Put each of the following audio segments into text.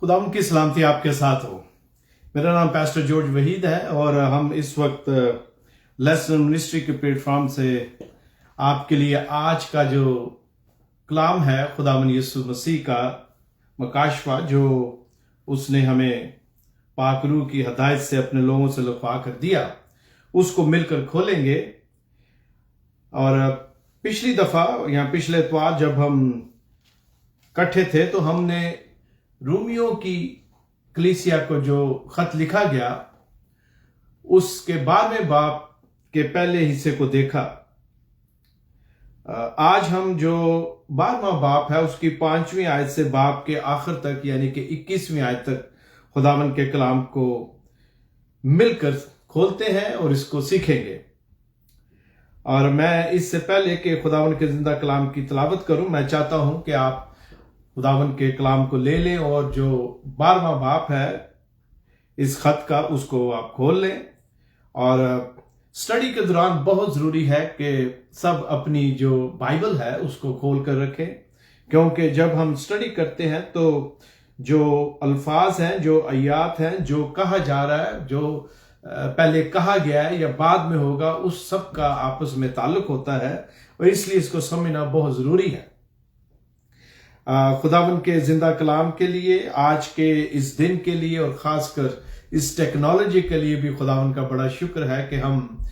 खुदावंद की सलामती आपके साथ हो। मेरा नाम पास्टर जॉर्ज वहीद है और हम इस वक्त लेसन मिनिस्ट्री के प्लेटफॉर्म से आपके लिए आज का जो कलाम है खुदावंद यीशु मसीह का मकाशवा जो उसने हमें पाक रूह की हदायत से अपने लोगों से लिखवा कर दिया, उसको मिलकर खोलेंगे। और पिछली दफा या पिछले इतवार जब हम इकट्ठे थे तो हमने रोमियो की कलीसिया को जो खत लिखा गया उसके 12वें बाब के पहले हिस्से को देखा। आज हम जो 12वां बाब है उसकी 5वीं आयत से बाब के आखिर तक यानी कि 21वीं आयत तक खुदावंद के कलाम को मिलकर खोलते हैं और इसको सीखेंगे। और मैं इससे पहले कि खुदावंद के जिंदा कलाम की तिलावत करूं, मैं चाहता हूं कि आप खुदावंद के कलाम को ले लें और जो 12वां बाब है इस खत का उसको आप खोल लें। और स्टडी के दौरान बहुत जरूरी है कि सब अपनी जो बाइबल है उसको खोल कर रखें, क्योंकि जब हम स्टडी करते हैं तो जो अल्फाज हैं, जो आयात हैं, जो कहा जा रहा है, जो पहले कहा गया है या बाद में होगा, उस सब का आपस में ताल्लुक होता है और इसलिए इसको समझना बहुत जरूरी है। खुदावंद के जिंदा कलाम के लिए, आज के इस दिन के लिए और खासकर इस टेक्नोलॉजी के लिए भी खुदावंद का बड़ा शुक्र है कि हम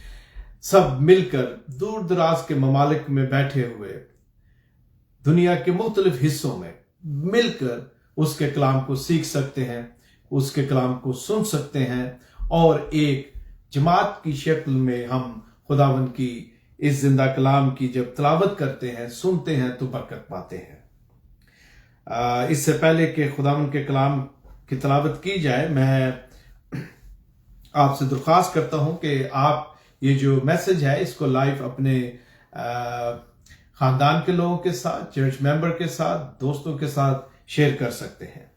सब मिलकर दूर दराज के ममालिक में बैठे हुए दुनिया के मुख्तलिफ हिस्सों में मिलकर उसके कलाम को सीख सकते हैं, उसके कलाम को सुन सकते हैं और एक जमात की शक्ल में हम खुदावंद की इस जिंदा कलाम की जब तिलावत करते हैं, सुनते हैं तो बरकत पाते हैं। इससे पहले कि खुदावंद के कलाम की तिलावत की जाए, मैं आपसे दरख्वास्त करता हूं कि आप ये जो मैसेज है इसको लाइव अपने खानदान के लोगों के साथ, चर्च मेंबर के साथ, दोस्तों के साथ शेयर कर सकते हैं।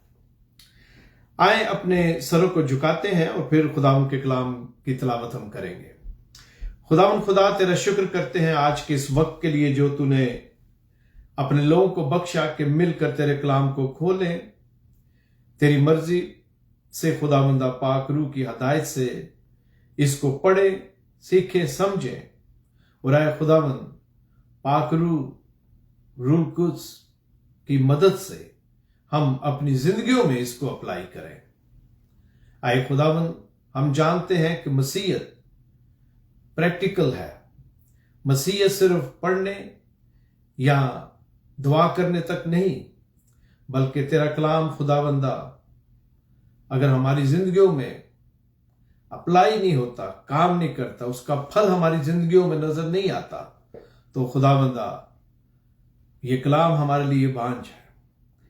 आए अपने सरों को झुकाते हैं और फिर खुदावंद के कलाम की तिलावत हम करेंगे। खुदावंद खुदा, तेरा शुक्र करते हैं आज के इस वक्त के लिए जो तूने अपने लोगों को बख्शा के मिलकर तेरे कलाम को खोलें, तेरी मर्जी से खुदावंदा पाक रूह की हदायत से इसको पढ़े, सीखे, समझे और आए खुदावंद पाक रूह कुद्स की मदद से हम अपनी जिंदगियों में इसको अप्लाई करें। आए खुदावंद, हम जानते हैं कि मसीहत प्रैक्टिकल है। मसीहत सिर्फ पढ़ने या दुआ करने तक नहीं, बल्कि तेरा कलाम खुदावंदा अगर हमारी जिंदगियों में अप्लाई नहीं होता, काम नहीं करता, उसका फल हमारी जिंदगियों में नजर नहीं आता, तो खुदावंदा ये कलाम हमारे लिए बांझ है।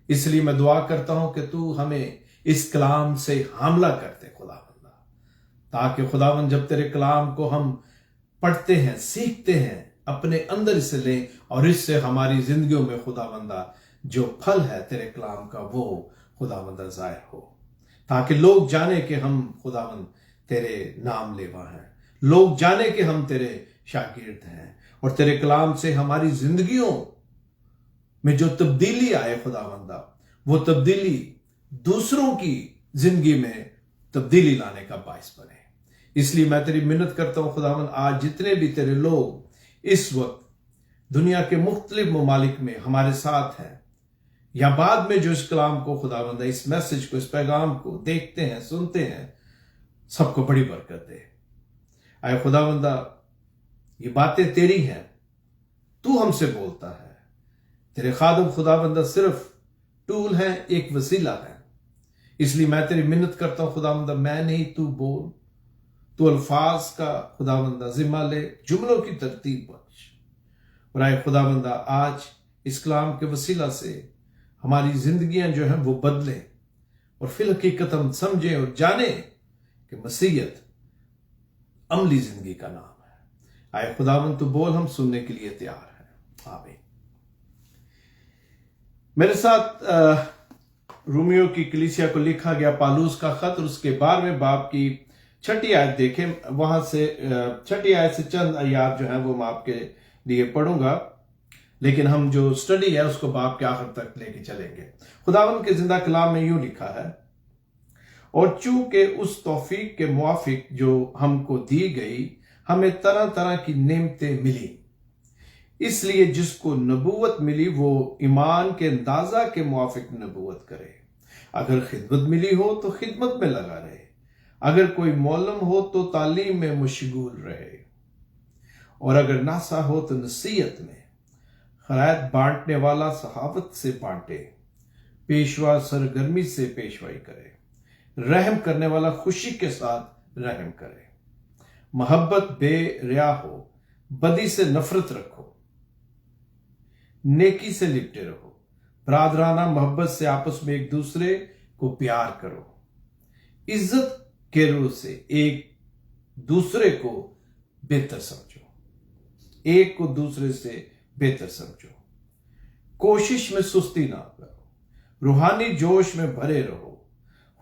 इसलिए मैं दुआ करता हूं कि तू हमें इस कलाम से हमला कर दे खुदावंदा, ताकि खुदावंद जब तेरे कलाम को हम पढ़ते हैं, सीखते हैं, अपने अंदर इसे लें और इससे हमारी जिंदगियों में खुदावंदा जो फल है तेरे कलाम का वो खुदावंदा जाहिर हो, ताकि लोग जाने कि हम खुदावंद तेरे नाम लेवा हैं, लोग जाने कि हम तेरे शागिर्द हैं और तेरे कलाम से हमारी जिंदगियों में जो तब्दीली आए खुदावंदा, वो तब्दीली दूसरों की जिंदगी में तब्दीली लाने का बायस बने। इसलिए मैं तेरी मिन्नत करता हूं खुदावंद, आज जितने भी तेरे लोग इस वक्त दुनिया के मुख्तलिफ ममालिक में हमारे साथ हैं या बाद में जो इस कलाम को खुदावंदा, इस मैसेज को, इस पैगाम को देखते हैं, सुनते हैं, सबको बड़ी बरकत दे। आए खुदावंदा, ये बातें तेरी हैं, तू हमसे बोलता है। तेरे खादम खुदावंदा सिर्फ टूल है, एक वसीला है। इसलिए मैं तेरी मिन्नत करता हूं खुदावंदा, मैं नहीं तू बोल, तू अल्फाज का खुदावंदा जिम्मा ले, जुमलों की तरतीब बख्श। और आए खुदावंदा, आज इस कलाम के वसीला से हमारी जिंदगियां जो हैं वो बदलें और फिल हकीकत हम समझें और जानें कि मसीहत अमली जिंदगी का नाम है। आए खुदावंद, तू बोल, हम सुनने के लिए तैयार हैं। आमीन। मेरे साथ रोमियो की कलीसिया को लिखा गया पालूस का खत और उसके 12वें बाब की 6ठी आयत देखें। वहां से 6ठी आयत से चंद आयात जो है वो मैं आपके लिए पढ़ूंगा। लेकिन हम जो स्टडी है उसको बाब के आखिर तक लेके चलेंगे। खुदावंद के जिंदा कलाम में यूं लिखा है, और चूंकि उस तौफीक के मुआफिक जो हमको दी गई हमें तरह तरह की नेमतें मिली, इसलिए जिसको नबूवत मिली वो ईमान के अंदाजा के मुआफिक नबूवत करे। अगर खिदमत मिली हो तो खिदमत में लगा रहे, अगर कोई मौलम हो तो तालीम में मशगूल रहे, और अगर नासा हो तो नसीहत में। खैरात बांटने वाला सहावत से बांटे, पेशवा सरगर्मी से पेशवाई करे, रहम करने वाला खुशी के साथ रहम करे, मोहब्बत बेरिया हो, बदी से नफरत रखो, नेकी से लिपटे रहो, बरादराना मोहब्बत से आपस में एक दूसरे को प्यार करो, इज्जत के रूह से एक दूसरे को बेहतर समझो, एक को दूसरे से बेहतर समझो, कोशिश में सुस्ती ना करो, रूहानी जोश में भरे रहो,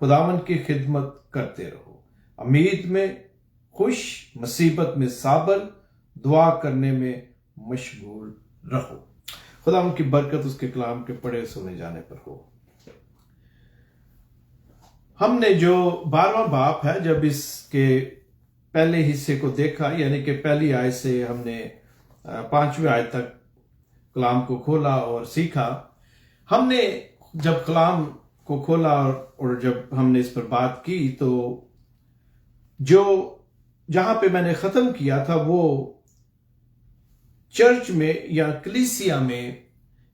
खुदावंद की खिदमत करते रहो, उम्मीद में खुश, मुसीबत में साबर, दुआ करने में मशगूल रहो। खुदावंद की बरकत उसके कलाम के पढ़े सुने जाने पर हो। हमने जो 12वां बाब है, जब इसके पहले हिस्से को देखा, यानी कि पहली आयत से हमने 5वीं आयत तक कलाम को खोला और सीखा। हमने जब कलाम को खोला और जब हमने इस पर बात की, तो जो जहां पे मैंने खत्म किया था वो चर्च में या कलीसिया में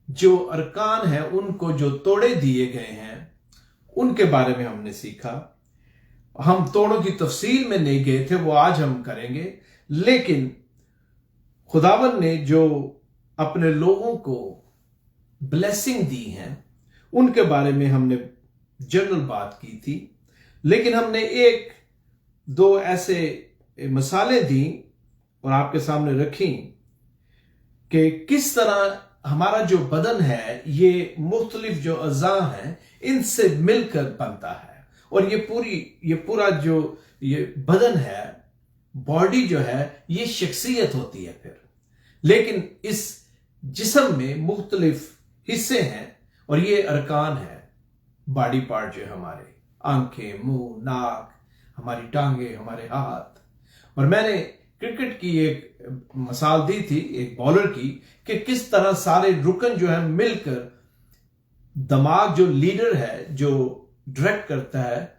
जो अरकान है उनको जो तोड़े दिए गए हैं उनके बारे में हमने सीखा। हम तोड़ों की तफसील में नहीं गए थे, वो आज हम करेंगे, लेकिन खुदावन ने जो अपने लोगों को ब्लेसिंग दी हैं उनके बारे में हमने जनरल बात की थी। लेकिन हमने एक दो ऐसे मिसालें दी और आपके सामने रखी कि किस तरह हमारा जो बदन है ये मुख्तलिफ जो अज़ा हैं इनसे मिलकर बनता है, और ये पूरा जो ये बदन है, बॉडी जो है, ये शख्सियत होती है फिर। लेकिन इस जिस्म में मुख्तलिफ हिस्से हैं और ये अरकान है, बॉडी पार्ट जो है हमारे, आंखें, मुंह, नाक, हमारी टांगे, हमारे हाथ। और मैंने क्रिकेट की एक मिसाल दी थी एक बॉलर की कि किस तरह सारे रुकन जो है मिलकर दिमाग जो लीडर है, जो डायरेक्ट करता है,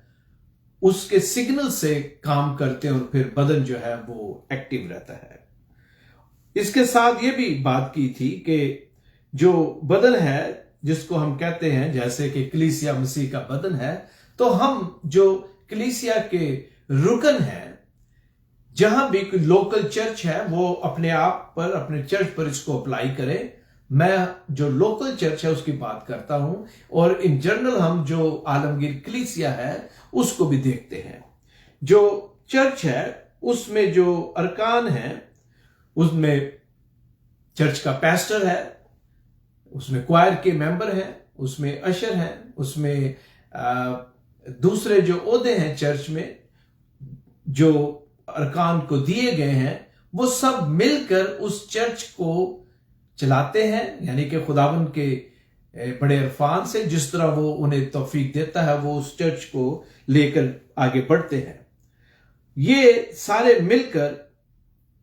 उसके सिग्नल से काम करते हैं और फिर बदन जो है वो एक्टिव रहता है। इसके साथ ये भी बात की थी कि जो बदन है जिसको हम कहते हैं, जैसे कि कलीसिया मसीह का बदन है, तो हम जो कलीसिया के रुकन हैं, जहां भी कोई लोकल चर्च है वो अपने आप पर, अपने चर्च पर इसको अप्लाई करे। मैं जो लोकल चर्च है उसकी बात करता हूं, और इन जनरल हम जो आलमगीर कलीसिया है उसको भी देखते हैं। जो चर्च है उसमें जो अरकान है, उसमें चर्च का पैस्टर है, उसमें क्वायर के मेंबर हैं, उसमें अशर हैं, उसमें दूसरे जो ओहदे हैं चर्च में जो अरकान को दिए गए हैं, वो सब मिलकर उस चर्च को चलाते हैं। यानी कि खुदावंद के बड़े इरफान से जिस तरह वो उन्हें तौफीक देता है वो उस चर्च को लेकर आगे बढ़ते हैं। ये सारे मिलकर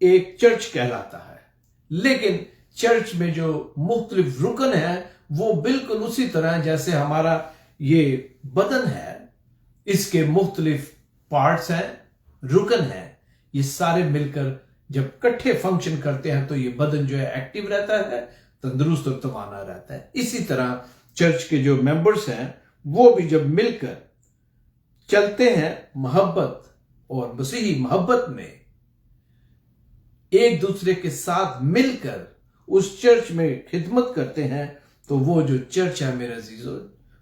एक चर्च कहलाता है। लेकिन चर्च में जो मुख्तलिफ रुकन है वो बिल्कुल उसी तरह जैसे हमारा ये बदन है, इसके मुख्तलिफ पार्ट्स हैं, रुकन हैं, ये सारे मिलकर जब इकट्ठे फंक्शन करते हैं तो ये बदन जो है एक्टिव रहता है, तंदुरुस्त और तवाना रहता है। इसी तरह चर्च के जो मेंबर्स हैं वो भी जब मिलकर चलते हैं मोहब्बत और मसीही मोहब्बत में, एक दूसरे के साथ मिलकर उस चर्च में खिदमत करते हैं, तो वो जो चर्च है मेरे अजीजों,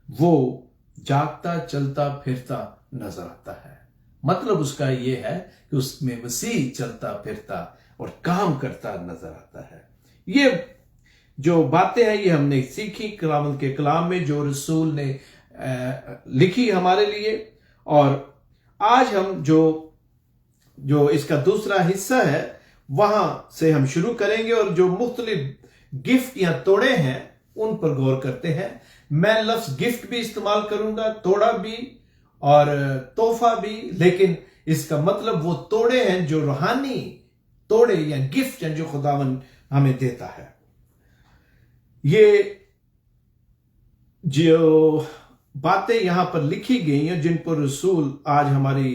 वो जागता चलता फिरता नजर आता है। मतलब उसका ये है कि उसमें मसीह चलता फिरता और काम करता नजर आता है। ये जो बातें हैं ये हमने सीखी कलाम के कलाम में जो रसूल ने लिखी हमारे लिए, और आज हम जो इसका दूसरा हिस्सा है वहां से हम शुरू करेंगे, और जो मुख्तलिफ गिफ्ट या तोड़े हैं उन पर गौर करते हैं। मैं लफ्ज गिफ्ट भी इस्तेमाल करूंगा, तोड़ा भी और तोहफा भी, लेकिन इसका मतलब वो तोड़े हैं जो रूहानी तोड़े या गिफ्ट हैं जो खुदावन हमें देता है। ये जो बातें यहां पर लिखी गई हैं जिन पर रसूल आज हमारी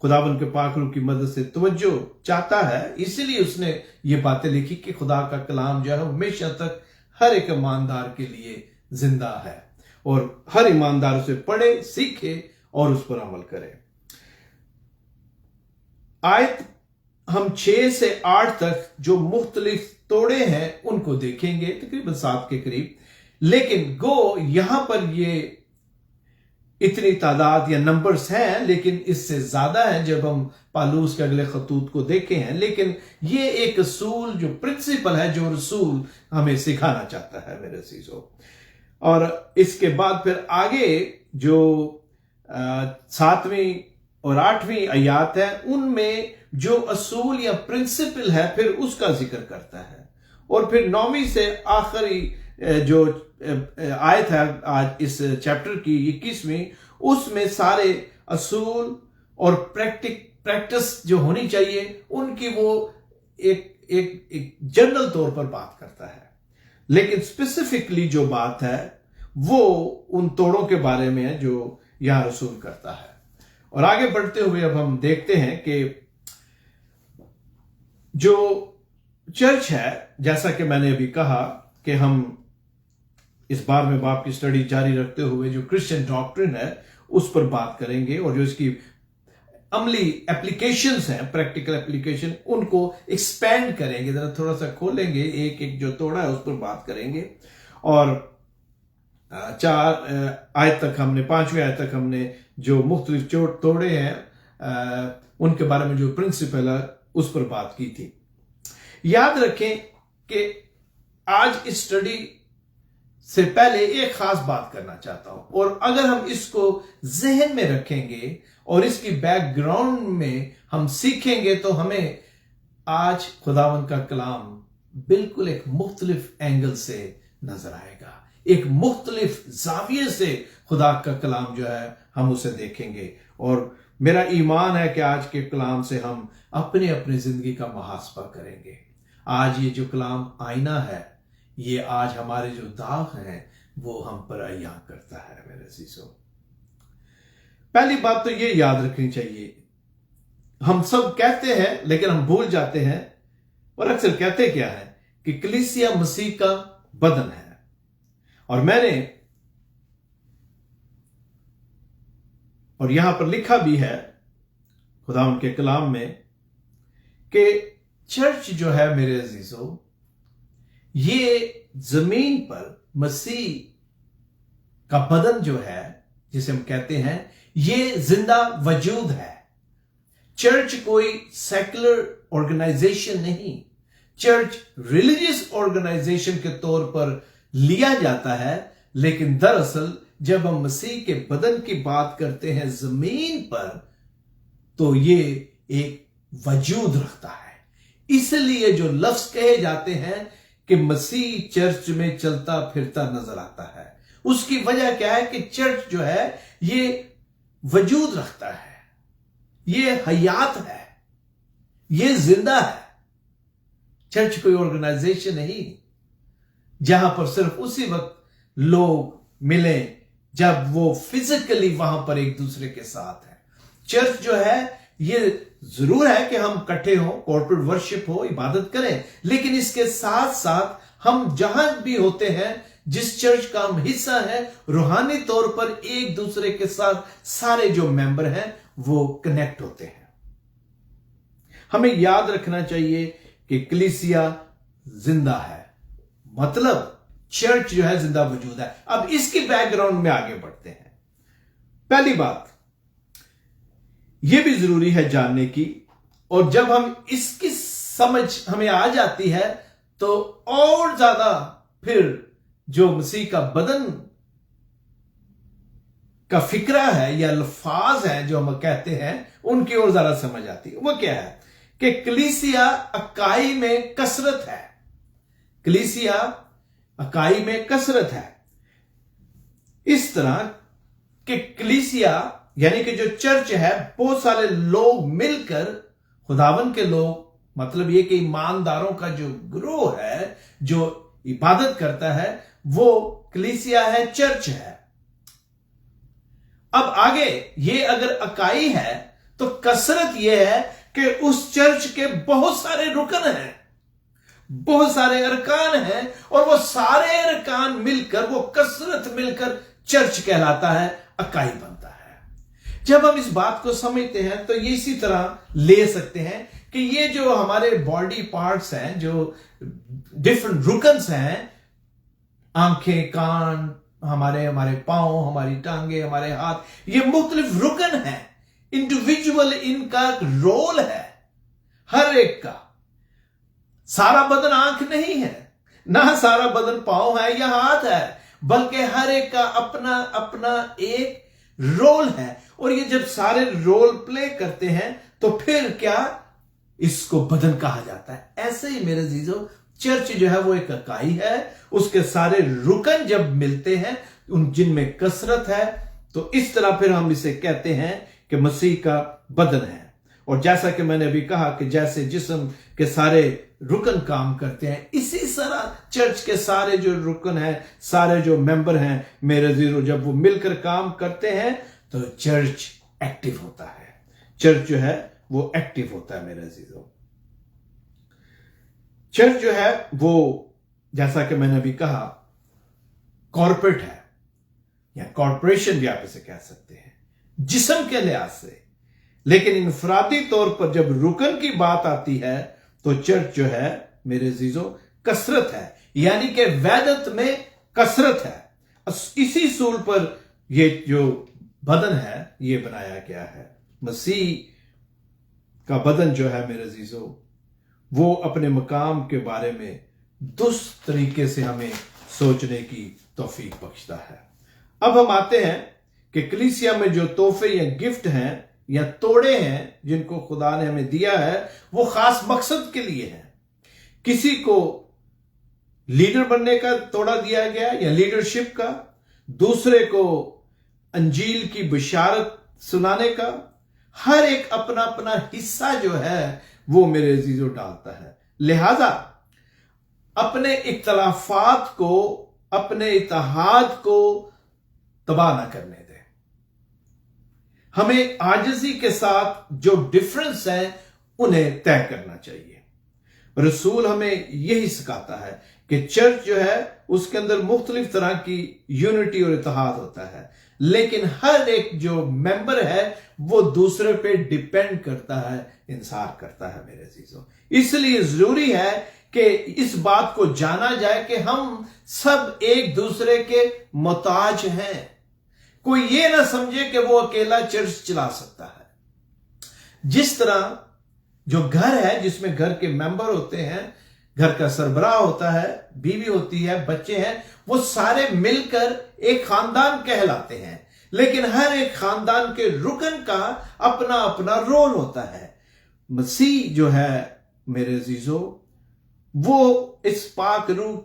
खुदावन के पाक रूह की मदद से तवज्जो चाहता है, इसीलिए उसने ये बातें लिखी कि खुदा का कलाम जो है हमेशा तक हर एक ईमानदार के लिए जिंदा है और हर ईमानदार उसे पढ़े, सीखे और उस पर अमल करे। आयत हम 6 से 8 तक जो मुख्तलिफ तोड़े हैं उनको देखेंगे, तकरीबन 7 के करीब, लेकिन गो यहां पर ये इतनी तादाद या नंबर्स हैं, लेकिन इससे ज्यादा है जब हम पालूस के अगले खतूत को देखे हैं। लेकिन ये एक असूल जो प्रिंसिपल है जो रसूल हमें सिखाना चाहता है मेरे अजीजों। और इसके बाद फिर आगे जो 7वीं और 8वीं आयात है उनमें जो असूल या प्रिंसिपल है फिर उसका जिक्र करता है। और फिर 9वीं से आखिरी जो आयत है आज इस चैप्टर की 21वीं, उसमें सारे असूल और प्रैक्टिस जो होनी चाहिए उनकी वो एक जनरल तौर पर बात करता है, लेकिन स्पेसिफिकली जो बात है वो उन तोड़ों के बारे में है जो यहां रसूल करता है। और आगे बढ़ते हुए अब हम देखते हैं कि जो चर्च है, जैसा कि मैंने अभी कहा कि हम इस बार में बाप की स्टडी जारी रखते हुए जो क्रिश्चियन डॉक्ट्रिन है उस पर बात करेंगे और जो इसकी अमली एप्लीकेशंस हैं, प्रैक्टिकल एप्लीकेशन, उनको एक्सपैंड करेंगे, जरा थोड़ा सा खोलेंगे, एक एक जो तोड़ा है उस पर बात करेंगे। और 4 आयत तक हमने 5वीं आयत तक हमने जो मुख्तलिफ तोड़े हैं उनके बारे में जो प्रिंसिपल है उस पर बात की थी। याद रखें कि आज इस स्टडी से पहले एक खास बात करना चाहता हूं, और अगर हम इसको जहन में रखेंगे और इसकी बैकग्राउंड में हम सीखेंगे तो हमें आज खुदावंद का कलाम बिल्कुल एक मुख्तलिफ एंगल से नजर आएगा, एक मुख्तलिफ जाविये से खुदा का कलाम जो है हम उसे देखेंगे। और मेरा ईमान है कि आज के कलाम से हम अपने अपनी जिंदगी का मुहासबा करेंगे। आज ये जो कलाम आईना है, ये आज हमारे जो दाग हैं वो हम पर अय्यां करता है मेरे अजीजों। पहली बात तो ये याद रखनी चाहिए, हम सब कहते हैं लेकिन हम भूल जाते हैं, और अक्सर कहते क्या है कि कलीसिया मसीह का बदन है। और मैंने और यहां पर लिखा भी है खुदा उनके कलाम में कि चर्च जो है मेरे अजीजों, ये जमीन पर मसीह का बदन जो है जिसे हम कहते हैं, ये जिंदा वजूद है। चर्च कोई सेकुलर ऑर्गेनाइजेशन नहीं, चर्च रिलीजियस ऑर्गेनाइजेशन के तौर पर लिया जाता है, लेकिन दरअसल जब हम मसीह के बदन की बात करते हैं जमीन पर, तो ये एक वजूद रखता है। इसलिए जो लफ्ज कहे जाते हैं कि मसीह चर्च में चलता फिरता नजर आता है, उसकी वजह क्या है कि चर्च जो है ये वजूद रखता है, ये हयात है, ये जिंदा है। चर्च कोई ऑर्गेनाइजेशन नहीं जहां पर सिर्फ उसी वक्त लोग मिले जब वो फिजिकली वहां पर एक दूसरे के साथ है। चर्च जो है ये जरूर है कि हम इकट्ठे हों, कॉर्पोरेट वर्शिप हो, इबादत करें, लेकिन इसके साथ साथ हम जहां भी होते हैं, जिस चर्च का हम हिस्सा है, रूहानी तौर पर एक दूसरे के साथ सारे जो मेंबर हैं वो कनेक्ट होते हैं। हमें याद रखना चाहिए कि कलीसिया जिंदा है, मतलब चर्च जो है जिंदा वजूद है। अब इसकी बैकग्राउंड में आगे बढ़ते हैं। पहली बात यह भी जरूरी है जानने की, और जब हम इसकी समझ हमें आ जाती है तो और ज्यादा फिर जो मसीह का बदन का फिक्रा है या अल्फाज है जो हम कहते हैं, उनकी ओर ज्यादा समझ आती है। वो क्या है कि कलीसिया अकाई में कसरत है। कलीसिया इकाई में कसरत है। इस तरह कि कलीसिया यानी कि जो चर्च है, बहुत सारे लोग मिलकर, खुदावन के लोग, मतलब ये कि ईमानदारों का जो ग्रोह है जो इबादत करता है, वो कलीसिया है, चर्च है। अब आगे ये अगर इकाई है तो कसरत ये है कि उस चर्च के बहुत सारे रुकन हैं, बहुत सारे अरकान हैं, और वो सारे अरकान मिलकर, वो कसरत मिलकर चर्च कहलाता है, इकाई बनता है। जब हम इस बात को समझते हैं तो ये इसी तरह ले सकते हैं कि ये जो हमारे बॉडी पार्ट्स हैं, जो डिफरेंट रुकन्स हैं, आंखें, कान, हमारे पांव, हमारी टांगे, हमारे हाथ, ये मुख्तलिफ रुकन हैं, इंडिविजुअल इनका रोल है हर एक का। सारा बदन आंख नहीं है, ना सारा बदन पांव है या हाथ है, बल्कि हर एक का अपना अपना एक रोल है। और ये जब सारे रोल प्ले करते हैं तो फिर क्या, इसको बदन कहा जाता है। ऐसे ही मेरे अजीजों, चर्च जो है वो एक इकाई है, उसके सारे रुकन जब मिलते हैं, उन जिनमें कसरत है, तो इस तरह फिर हम इसे कहते हैं कि मसीह का बदन है। और जैसा कि मैंने अभी कहा कि जैसे जिस्म के सारे रुकन काम करते हैं, इसी तरह चर्च के सारे जो रुकन हैं, सारे जो मेंबर हैं मेरे अजीजों, जब वो मिलकर काम करते हैं तो चर्च एक्टिव होता है। चर्च जो है वो एक्टिव होता है मेरे अजीजों। चर्च जो है वो, जैसा कि मैंने अभी कहा, कॉर्पोरेट है या कॉर्पोरेशन भी आप इसे कह सकते हैं जिस्म के लिहाज से। लेकिन इंफरादी तौर पर जब रुकन की बात आती है तो चर्च जो है मेरे अजीजों कसरत है, यानी कि वैदत में कसरत है। इसी सूल पर ये जो बदन है ये बनाया गया है। मसीह का बदन जो है मेरे अजीजों, वो अपने मकाम के बारे में दुरुस्त तरीके से हमें सोचने की तौफीक बख्शता है। अब हम आते हैं कि कलीसिया में जो तोहफे या गिफ्ट हैं या तोड़े हैं जिनको खुदा ने हमें दिया है, वो खास मकसद के लिए है। किसी को लीडर बनने का तोड़ा दिया गया या लीडरशिप का, दूसरे को अंजील की बिशारत सुनाने का। हर एक अपना अपना हिस्सा जो है वो मेरे अजीजों डालता है। लिहाजा अपने इख्तलाफात को, अपने इत्तेहाद को तबाह ना करने दें। हमें आजिज़ी के साथ जो डिफरेंस है उन्हें तय करना चाहिए। रसूल हमें यही सिखाता है कि चर्च जो है उसके अंदर मुख्तलिफ तरह की यूनिटी और इत्तेहाद होता है, लेकिन हर एक जो मेंबर है वो दूसरे पे डिपेंड करता है, इंसार करता है मेरे अजीजों। इसलिए जरूरी है कि इस बात को जाना जाए कि हम सब एक दूसरे के मोहताज हैं। कोई ये ना समझे कि वो अकेला चर्च चला सकता है। जिस तरह जो घर है जिसमें घर के मेंबर होते हैं, घर का सरबराह होता है, बीवी होती है, बच्चे हैं, वो सारे मिलकर एक खानदान कहलाते हैं। लेकिन हर एक खानदान के रुकन का अपना अपना रोल होता है। मसीह जो है मेरे अजीजों, वो इस पाक रूह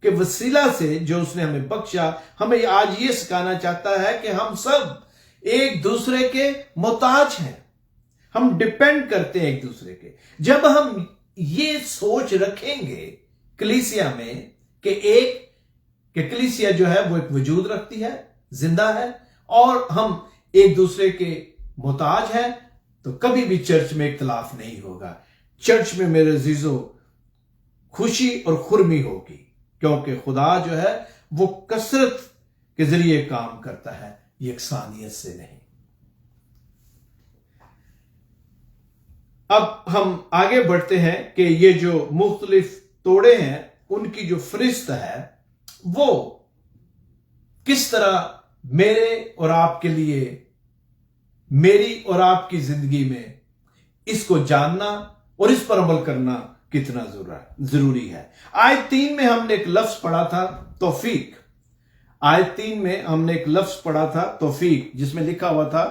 के वसीला से जो उसने हमें बख्शा, हमें आज ये सिखाना चाहता है कि हम सब एक दूसरे के मोहताज हैं। हम डिपेंड करते हैं एक दूसरे के। जब हम ये सोच रखेंगे कलीसिया में कि कलीसिया जो है वो एक वजूद रखती है, जिंदा है, और हम एक दूसरे के मोहताज हैं, तो कभी भी चर्च में इख्तलाफ नहीं होगा। चर्च में मेरे अजीजों खुशी और खुरमी होगी, क्योंकि खुदा जो है वो कसरत के जरिए काम करता है, यकसानियत से नहीं। अब हम आगे बढ़ते हैं कि ये जो मुख्तलिफ तोड़े हैं उनकी जो फरिश्त है वो किस तरह मेरे और आपके लिए, मेरी और आपकी जिंदगी में इसको जानना और इस पर अमल करना कितना जरूरी है। आयत 3 में हमने एक लफ्ज पढ़ा था तौफीक। आयत 3 में हमने एक लफ्ज पढ़ा था तौफीक, जिसमें लिखा हुआ था,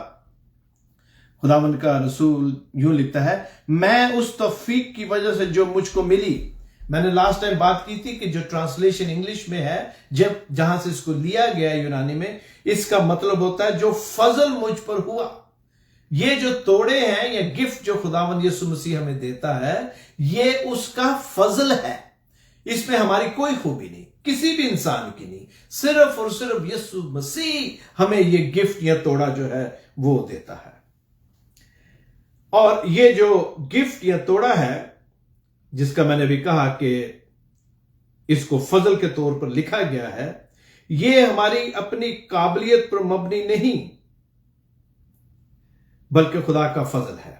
खुदावंद का रसूल यूं लिखता है, मैं उस तौफीक की वजह से जो मुझको मिली मैंने लास्ट टाइम बात की थी कि जो ट्रांसलेशन इंग्लिश में है, जहां से इसको लिया गया है यूनानी में, इसका मतलब होता है जो फजल मुझ पर हुआ। ये जो तोड़े हैं, ये गिफ्ट जो खुदावंद यीशु मसीह हमें देता है, ये उसका फजल है। इसमें हमारी कोई खूबी नहीं, किसी भी इंसान की नहीं, सिर्फ और सिर्फ यीशु मसीह हमें ये गिफ्ट या तोड़ा जो है वो देता है। और ये जो गिफ्ट या तोड़ा है, जिसका मैंने भी कहा कि इसको फजल के तौर पर लिखा गया है, ये हमारी अपनी काबिलियत पर मबनी नहीं, बल्कि खुदा का फजल है।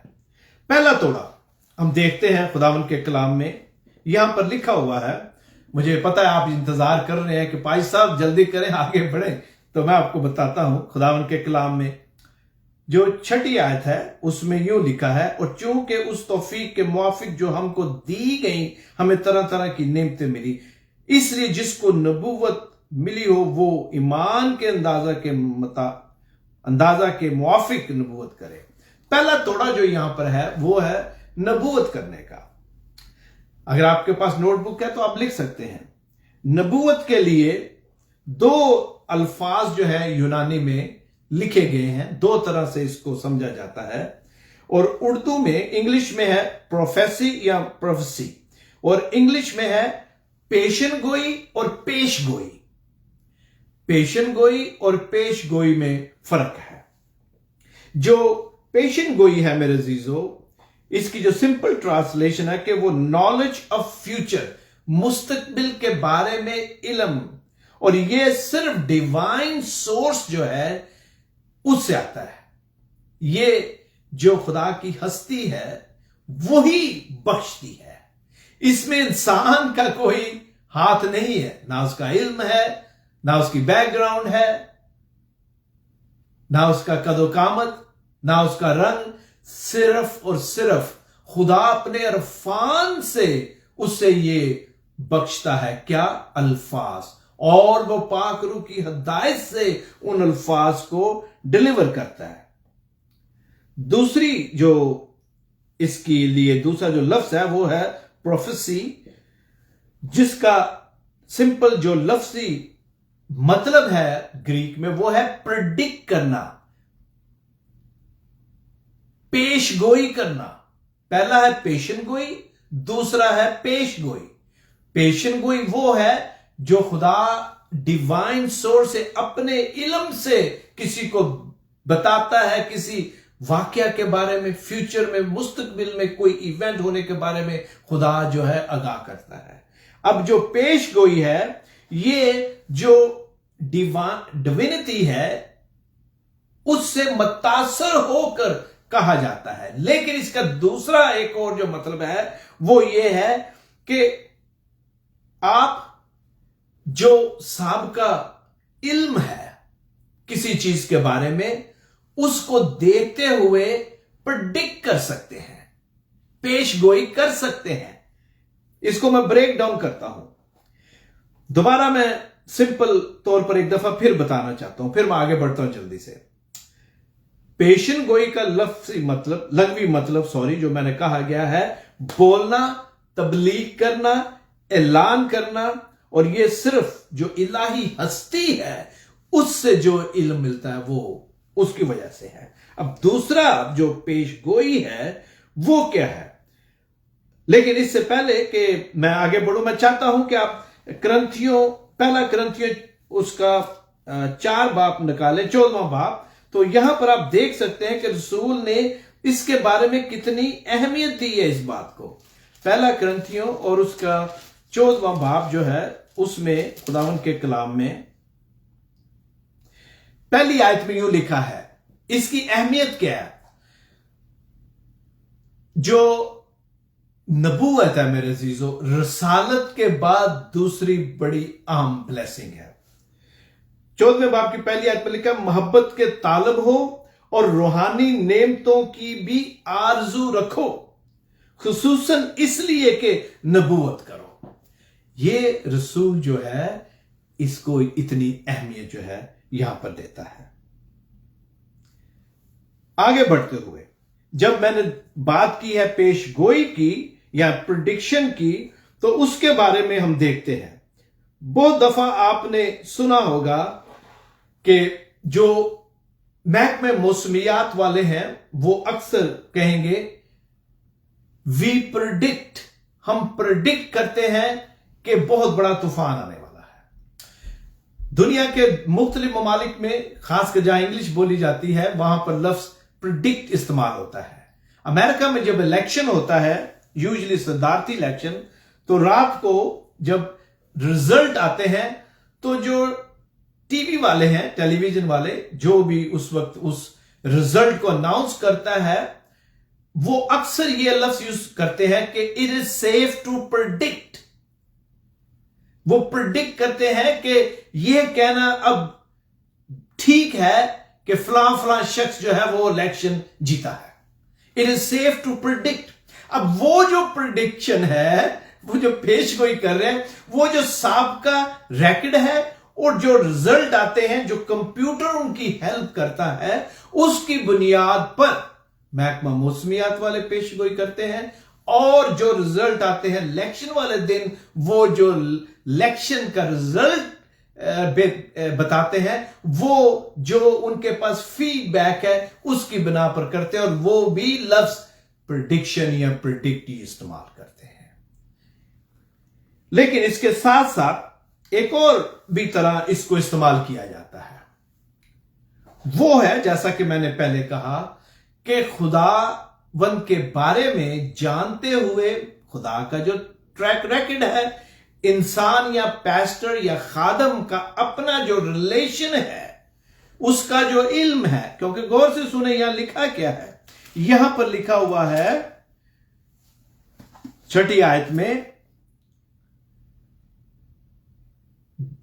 पहला तोड़ा हम देखते हैं खुदावंद के कलाम में, यहां पर लिखा हुआ है। मुझे पता है आप इंतजार कर रहे हैं कि भाई साहब जल्दी करें, आगे बढ़ें, तो मैं आपको बताता हूं। खुदावंद के कलाम में जो 6ठी आयत है उसमें यूं लिखा है, और चूंकि उस तौफीक के मुआफिक जो हमको दी गई, हमें तरह तरह की नेमतें मिली, इसलिए जिसको नबूवत मिली हो वो ईमान के अंदाजा के मुआफिक नबूवत करे। पहला तोड़ा जो यहां पर है वो है नबूवत करने का। अगर आपके पास नोटबुक है तो आप लिख सकते हैं। नबूवत के लिए 2 अल्फाज जो है यूनानी में लिखे गए हैं, 2 तरह से इसको समझा जाता है। और उर्दू में, इंग्लिश में है प्रोफेसी या प्रोफेसी, और इंग्लिश में है पेशन गोई और पेश गोई। पेशन गोई और पेश गोई में फर्क है। जो पेशन गोई है मेरे अजीजों, इसकी जो सिंपल ट्रांसलेशन है कि वो नॉलेज ऑफ फ्यूचर, मुस्तकबिल के बारे में इल्म, और ये सिर्फ डिवाइन सोर्स जो है उससे आता है। ये जो खुदा की हस्ती है वही बख्शती है, इसमें इंसान का कोई हाथ नहीं है, ना उसका इल्म है, ना उसकी बैकग्राउंड है, ना उसका कदोकामत, ना उसका रंग। सिर्फ और सिर्फ खुदा अपने अरफान से उससे ये बख्शता है। क्या? अल्फाज, और वो पाक रूह की हिदायत से उन अल्फाज को डिलीवर करता है। दूसरी जो इसके लिए दूसरा जो लफ्ज है वो है प्रोफेसी, जिसका सिंपल जो लफ्जी मतलब है ग्रीक में वो है प्रेडिक्ट करना, पेश गोई करना। पहला है पेशन गोई, दूसरा है पेश गोई। पेशन गोई वो है जो खुदा डिवाइन सोर्स से अपने इल्म से किसी को बताता है, किसी वाकया के बारे में, फ्यूचर में, मुस्तकबिल में कोई इवेंट होने के बारे में खुदा जो है आगाह करता है। अब जो पेश गोई है, ये जो डिविनिटी है उससे मुतासर होकर कहा जाता है। लेकिन इसका दूसरा एक और जो मतलब है वो ये है कि आप जो साबका इल्म है किसी चीज के बारे में, उसको देखते हुए प्रेडिक्ट कर सकते हैं, पेश गोई कर सकते हैं। इसको मैं ब्रेक डाउन करता हूं, दोबारा मैं सिंपल तौर पर एक दफा फिर बताना चाहता हूं, फिर मैं आगे बढ़ता हूं जल्दी से। पेशन गोई का लघवी मतलब जो मैंने कहा गया है, बोलना, तबलीग करना, ऐलान करना, और ये सिर्फ जो इलाही हस्ती है उससे जो इल्म मिलता है वो उसकी वजह से है। अब दूसरा जो पेश गोई है वो क्या है? लेकिन इससे पहले कि मैं आगे बढ़ूं, मैं चाहता हूं कि आप पहला क्रंथियों उसका 4 बाब निकालें, 14वां बाब। तो यहां पर आप देख सकते हैं कि रसूल ने इसके बारे में कितनी अहमियत दी है इस बात को। पहला क्रंथियों और उसका 14वां बाब जो है, उसमें खुदावंद के कलाम में पहली आयत में यूं लिखा है, इसकी अहमियत क्या है? जो नबूवत है मेरे अजीजों, रसालत के बाद दूसरी बड़ी अहम ब्लेसिंग है। 14वें बाब की पहली आयत पर लिखा, मोहब्बत के तालब हो और रूहानी नेमतों की भी आरजू रखो, खुसूसन इसलिए कि नबूवत करो। ये रसूल जो है इसको इतनी अहमियत जो है यहां पर देता है। आगे बढ़ते हुए जब मैंने बात की है पेश गोई की या प्रेडिक्शन की, तो उसके बारे में हम देखते हैं। बहुत दफा आपने सुना होगा कि जो महकमे मौसमियात वाले हैं वो अक्सर कहेंगे वी प्रेडिक्ट, हम प्रेडिक्ट करते हैं कि बहुत बड़ा तूफान आने वाला है। दुनिया के मुख्तलिफ ममालिक में, खासकर जहां इंग्लिश बोली जाती है, वहां पर लफ्ज प्रेडिक्ट इस्तेमाल होता है। अमेरिका में जब इलेक्शन होता है, यूजुअली सदारती इलेक्शन, तो रात को जब रिजल्ट आते हैं तो जो टीवी वाले हैं, टेलीविजन वाले, जो भी उस वक्त उस रिजल्ट को अनाउंस करता है, वो अक्सर ये लफ्ज यूज करते हैं कि it is safe to predict. वो प्रेडिक्ट करते हैं कि ये कहना अब ठीक है कि फलां फलां शख्स जो है वो इलेक्शन जीता है। It is safe to predict. अब वो जो प्रेडिक्शन है, वो जो पेशगोई कर रहे हैं, वो जो साबका रिकॉर्ड है और जो रिजल्ट आते हैं, जो कंप्यूटर उनकी हेल्प करता है, उसकी बुनियाद पर महकमा मौसमियात वाले पेशगोई करते हैं। और जो रिजल्ट आते हैं इलेक्शन वाले दिन, वो जो इलेक्शन का रिजल्ट बताते हैं, वो जो उनके पास फीडबैक है उसकी बिना पर करते हैं, और वो भी लफ्ज प्रेडिक्शन या प्रेडिक्ट इस्तेमाल करते हैं। लेकिन इसके साथ साथ एक और भी तरह इसको इस्तेमाल किया जाता है। वो है, जैसा कि मैंने पहले कहा, कि खुदावंद के बारे में जानते हुए, खुदा का जो ट्रैक रिकॉर्ड है, इंसान या पैस्टर या खादम का अपना जो रिलेशन है, उसका जो इल्म है। क्योंकि गौर से सुने, यहां लिखा क्या है। यहां पर लिखा हुआ है 6ठी आयत में,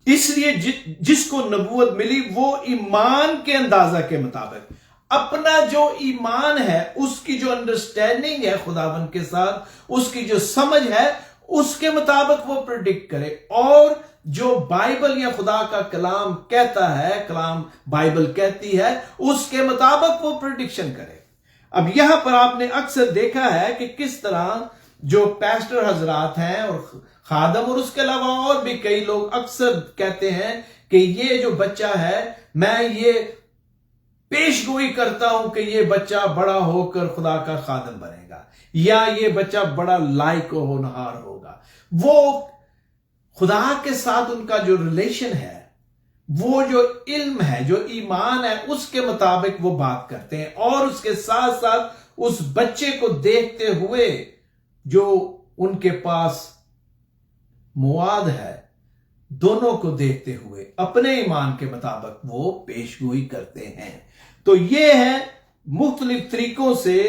इसलिए जिसको नबूवत मिली वो ईमान के अंदाजा के मुताबिक, अपना जो ईमान है, उसकी जो अंडरस्टैंडिंग है खुदावंद के साथ, उसकी जो समझ है, उसके मुताबिक वो प्रेडिक्ट करे। और जो बाइबल या खुदा का कलाम कहता है, कलाम बाइबल कहती है, उसके मुताबिक वो प्रेडिक्शन करे। अब यहां पर आपने अक्सर देखा है कि किस तरह जो पैस्टर हजरात हैं और खादम और उसके अलावा और भी कई लोग अक्सर कहते हैं कि ये जो बच्चा है, मैं ये पेशगोई करता हूं कि ये बच्चा बड़ा होकर खुदा का खादम बनेगा, या ये बच्चा बड़ा लायक और होनहार होगा। वो खुदा के साथ उनका जो रिलेशन है, वो जो इल्म है, जो ईमान है, उसके मुताबिक वो बात करते हैं। और उसके साथ साथ उस बच्चे को देखते हुए जो उनके पास मुआद है, दोनों को देखते हुए अपने ईमान के मुताबिक वो पेशगोई करते हैं। तो ये है मुख्तलिफ तरीकों से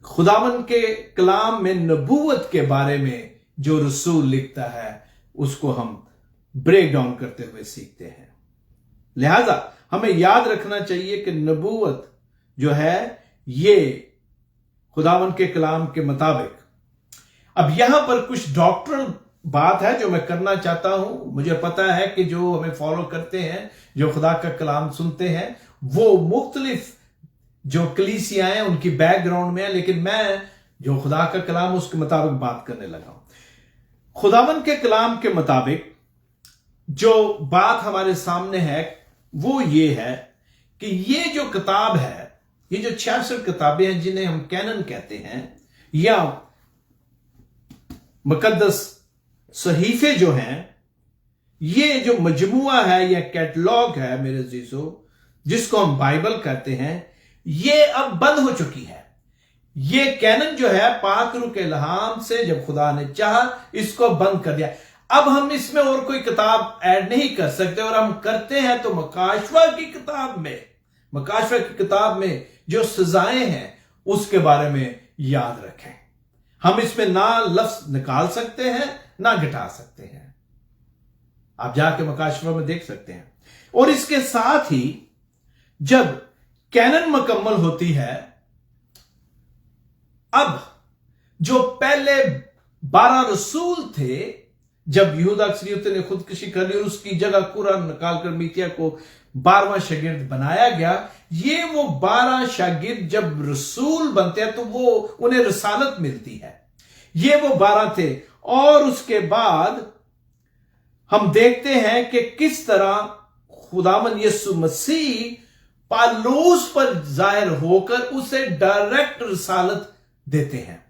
खुदावंद के कलाम में नबूवत के बारे में जो रसूल लिखता है, उसको हम ब्रेक डाउन करते हुए सीखते हैं। लिहाजा हमें याद रखना चाहिए कि नबूवत जो है ये खुदावंद के कलाम के मुताबिक। अब यहां पर कुछ डॉक्टरल बात है जो मैं करना चाहता हूं। मुझे पता है कि जो हमें फॉलो करते हैं, जो खुदा का कलाम सुनते हैं, वो मुख्तलिफ जो कलीसियाएं उनकी बैकग्राउंड में है, लेकिन मैं जो खुदा का कलाम उसके मुताबिक बात करने लगा हूं। खुदावंद के कलाम के मुताबिक जो बात हमारे सामने है वो ये है कि ये जो किताब है, ये जो 66 किताबें हैं जिन्हें हम कैनन कहते हैं, या मुकद्दस सहीफे जो हैं, ये जो मजमुआ है या कैटलॉग है मेरे अजीजों, जिसको हम बाइबल कहते हैं, ये अब बंद हो चुकी है। ये कैनन जो है पाक रूह के इल्हाम से जब खुदा ने चाहा इसको बंद कर दिया। अब हम इसमें और कोई किताब ऐड नहीं कर सकते, और हम करते हैं तो मकाशवा की किताब में, मकाशवा की किताब में जो सजाएं हैं उसके बारे में याद रखें। हम इसमें ना लफ्ज निकाल सकते हैं ना घटा सकते हैं। आप जाके मकाशवा में देख सकते हैं। और इसके साथ ही जब कैनन मुकम्मल होती है, अब जो पहले 12 रसूल थे, जब यहूदा अक्सरियत ने खुदकुशी कर ली और उसकी जगह कुरान निकालकर मीतिया को 12वां शागिर्द बनाया गया, ये वो 12 शागिर्द जब रसूल बनते हैं तो वो उन्हें रसालत मिलती है। ये वो 12 थे। और उसके बाद हम देखते हैं कि किस तरह खुदावन यीशु मसीह पालूस पर जाहिर होकर उसे डायरेक्ट रिसालत देते हैं।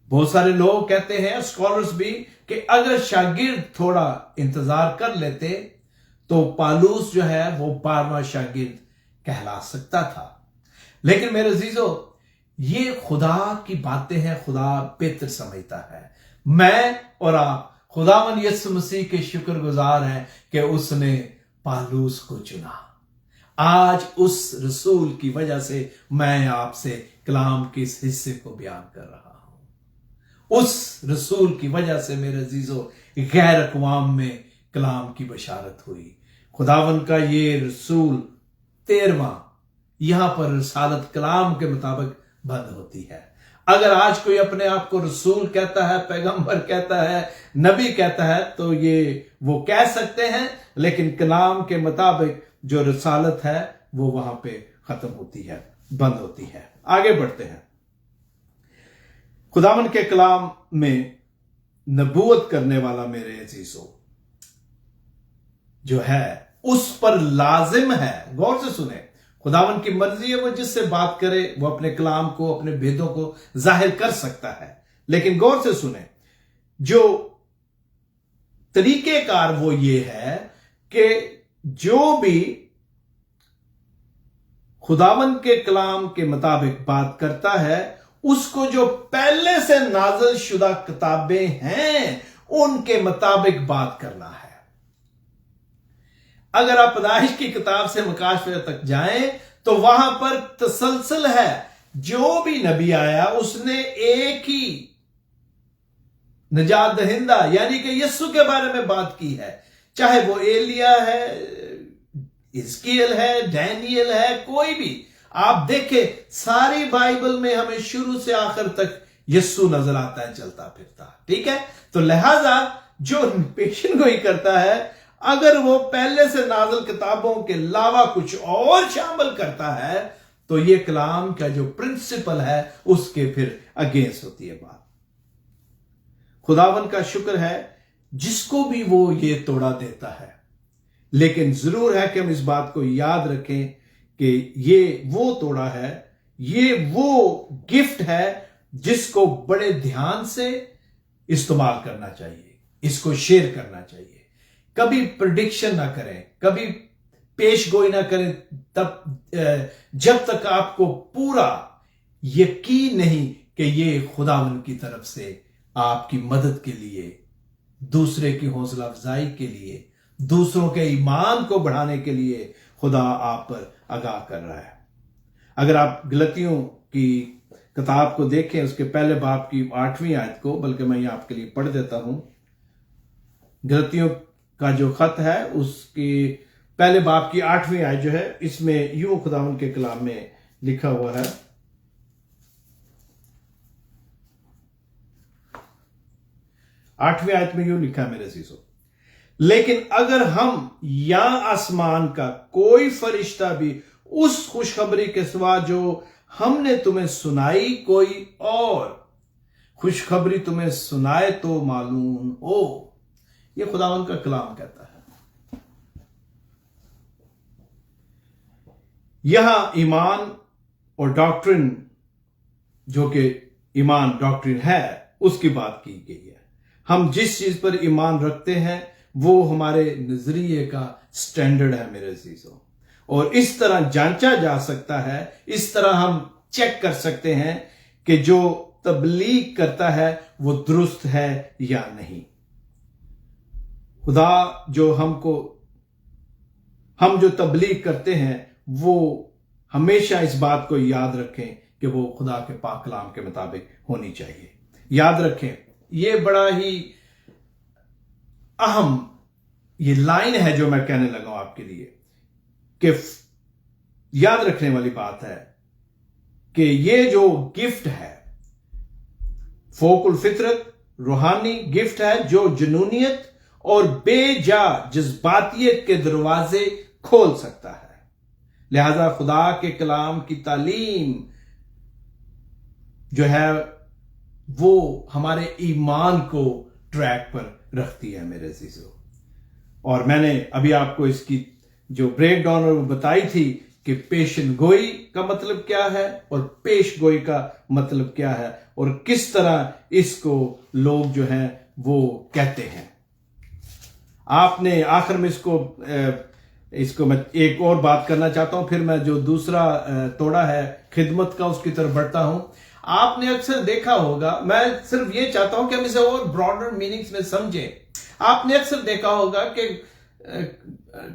बहुत सारे लोग कहते हैं, स्कॉलर्स भी, कि अगर शागिर्द थोड़ा इंतजार कर लेते तो पालूस जो है वो 12वां शागिर्द कहला सकता था। लेकिन मेरे अजीजों, ये खुदा की बातें हैं, खुदा बेहतर समझता है। मैं और आप खुदावन यीशु मसीह के शुक्रगुजार हैं कि उसने पालूस को चुना। आज उस रसूल की वजह से मैं आपसे कलाम के इस हिस्से को बयान कर रहा हूं। उस रसूल की वजह से मेरे अजीजों गैर अक़वाम में कलाम की बशारत हुई। खुदावन का ये रसूल 13वां यहां पर रिसालत कलाम के मुताबिक बंद होती है। अगर आज कोई अपने आप को रसूल कहता है, पैगंबर कहता है, नबी कहता है, तो ये वो कह सकते हैं, लेकिन कलाम के मुताबिक जो रिसालत है वो वहां पे खत्म होती है, बंद होती है। आगे बढ़ते हैं। खुदावन के कलाम में नबूवत करने वाला मेरे अजीजों जो है उस पर लाजिम है, गौर से सुने, खुदावन की मर्जी है वो जिससे बात करे वो अपने कलाम को, अपने भेदों को जाहिर कर सकता है। लेकिन गौर से सुने, जो तरीकेकार वो ये है कि जो भी खुदावन के कलाम के मुताबिक बात करता है उसको जो पहले से नाज़िल शुदा किताबें हैं उनके मुताबिक बात करना है। अगर आप पैदाइश की किताब से मुकाशफे तक जाएं तो वहां पर तसलसल है, जो भी नबी आया उसने एक ही निजात दहिंदा यानी कि यीशु के बारे में बात की है, चाहे वो एलिया है, हिजकियेल है, डैनियल है, कोई भी। आप देखें सारी बाइबल में हमें शुरू से आखिर तक यीशु नजर आता है चलता फिरता, ठीक है। तो लिहाजा जो पेशन गोई करता है, अगर वो पहले से नाज़िल किताबों के अलावा कुछ और शामिल करता है तो ये कलाम का जो प्रिंसिपल है उसके फिर अगेंस्ट होती है बात। खुदावन का शुक्र है जिसको भी वो ये तोड़ा देता है, लेकिन जरूर है कि हम इस बात को याद रखें कि ये वो तोड़ा है, ये वो गिफ्ट है जिसको बड़े ध्यान से इस्तेमाल करना चाहिए, इसको शेयर करना चाहिए। कभी प्रेडिक्शन ना करें, कभी पेश गोई ना करें तब जब तक आपको पूरा यकीन नहीं कि ये खुदावन की तरफ से आपकी मदद के लिए, दूसरे की हौसला अफजाई के लिए, दूसरों के ईमान को बढ़ाने के लिए खुदा आप पर आगाह कर रहा है। अगर आप गलतियों की किताब को देखें, उसके पहले बाब की 8वीं आयत को, बल्कि मैं यहां आपके लिए पढ़ देता हूं। गलतियों का जो खत है उसकी पहले बाब की 8वीं आयत जो है, इसमें यूं खुदावन के कलाम में लिखा हुआ है, आठवीं आयत में यूं लिखा है मेरे अजीजों, लेकिन अगर हम या आसमान का कोई फरिश्ता भी उस खुशखबरी के सिवा जो हमने तुम्हें सुनाई कोई और खुशखबरी तुम्हें सुनाए तो मालूम हो। ये खुदावन का कलाम कहता है। यहां ईमान और डॉक्ट्रिन, जो कि ईमान डॉक्ट्रिन है, उसकी बात की गई है। हम जिस चीज पर ईमान रखते हैं वो हमारे नजरिए का स्टैंडर्ड है मेरे अजीजों, और इस तरह जांचा जा सकता है, इस तरह हम चेक कर सकते हैं कि जो तबलीग करता है वो दुरुस्त है या नहीं। खुदा जो हम जो तबलीग करते हैं वो हमेशा इस बात को याद रखें कि वो खुदा के पाक कलाम के मुताबिक होनी चाहिए। याद रखें, ये बड़ा ही अहम ये लाइन है जो मैं कहने लगा हूं आपके लिए, कि याद रखने वाली बात है कि ये जो गिफ्ट है, फोकुल फितरत रूहानी गिफ्ट है जो जुनूनियत और बेजा जज्बातियत के दरवाजे खोल सकता है। लिहाजा खुदा के कलाम की तालीम जो है वो हमारे ईमान को ट्रैक पर रखती है मेरे अजीजों। और मैंने अभी आपको इसकी जो ब्रेक डाउन और बताई थी कि पेशन गोई का मतलब क्या है और पेश गोई का मतलब क्या है और किस तरह इसको लोग जो हैं वो कहते हैं। आपने आखिर में इसको मैं एक और बात करना चाहता हूं, फिर मैं जो दूसरा तोड़ा है खिदमत का उसकी तरफ बढ़ता हूं। आपने अक्सर देखा होगा, मैं सिर्फ ये चाहता हूं कि हम इसे और ब्रॉडर मीनिंग्स में समझें। आपने अक्सर देखा होगा कि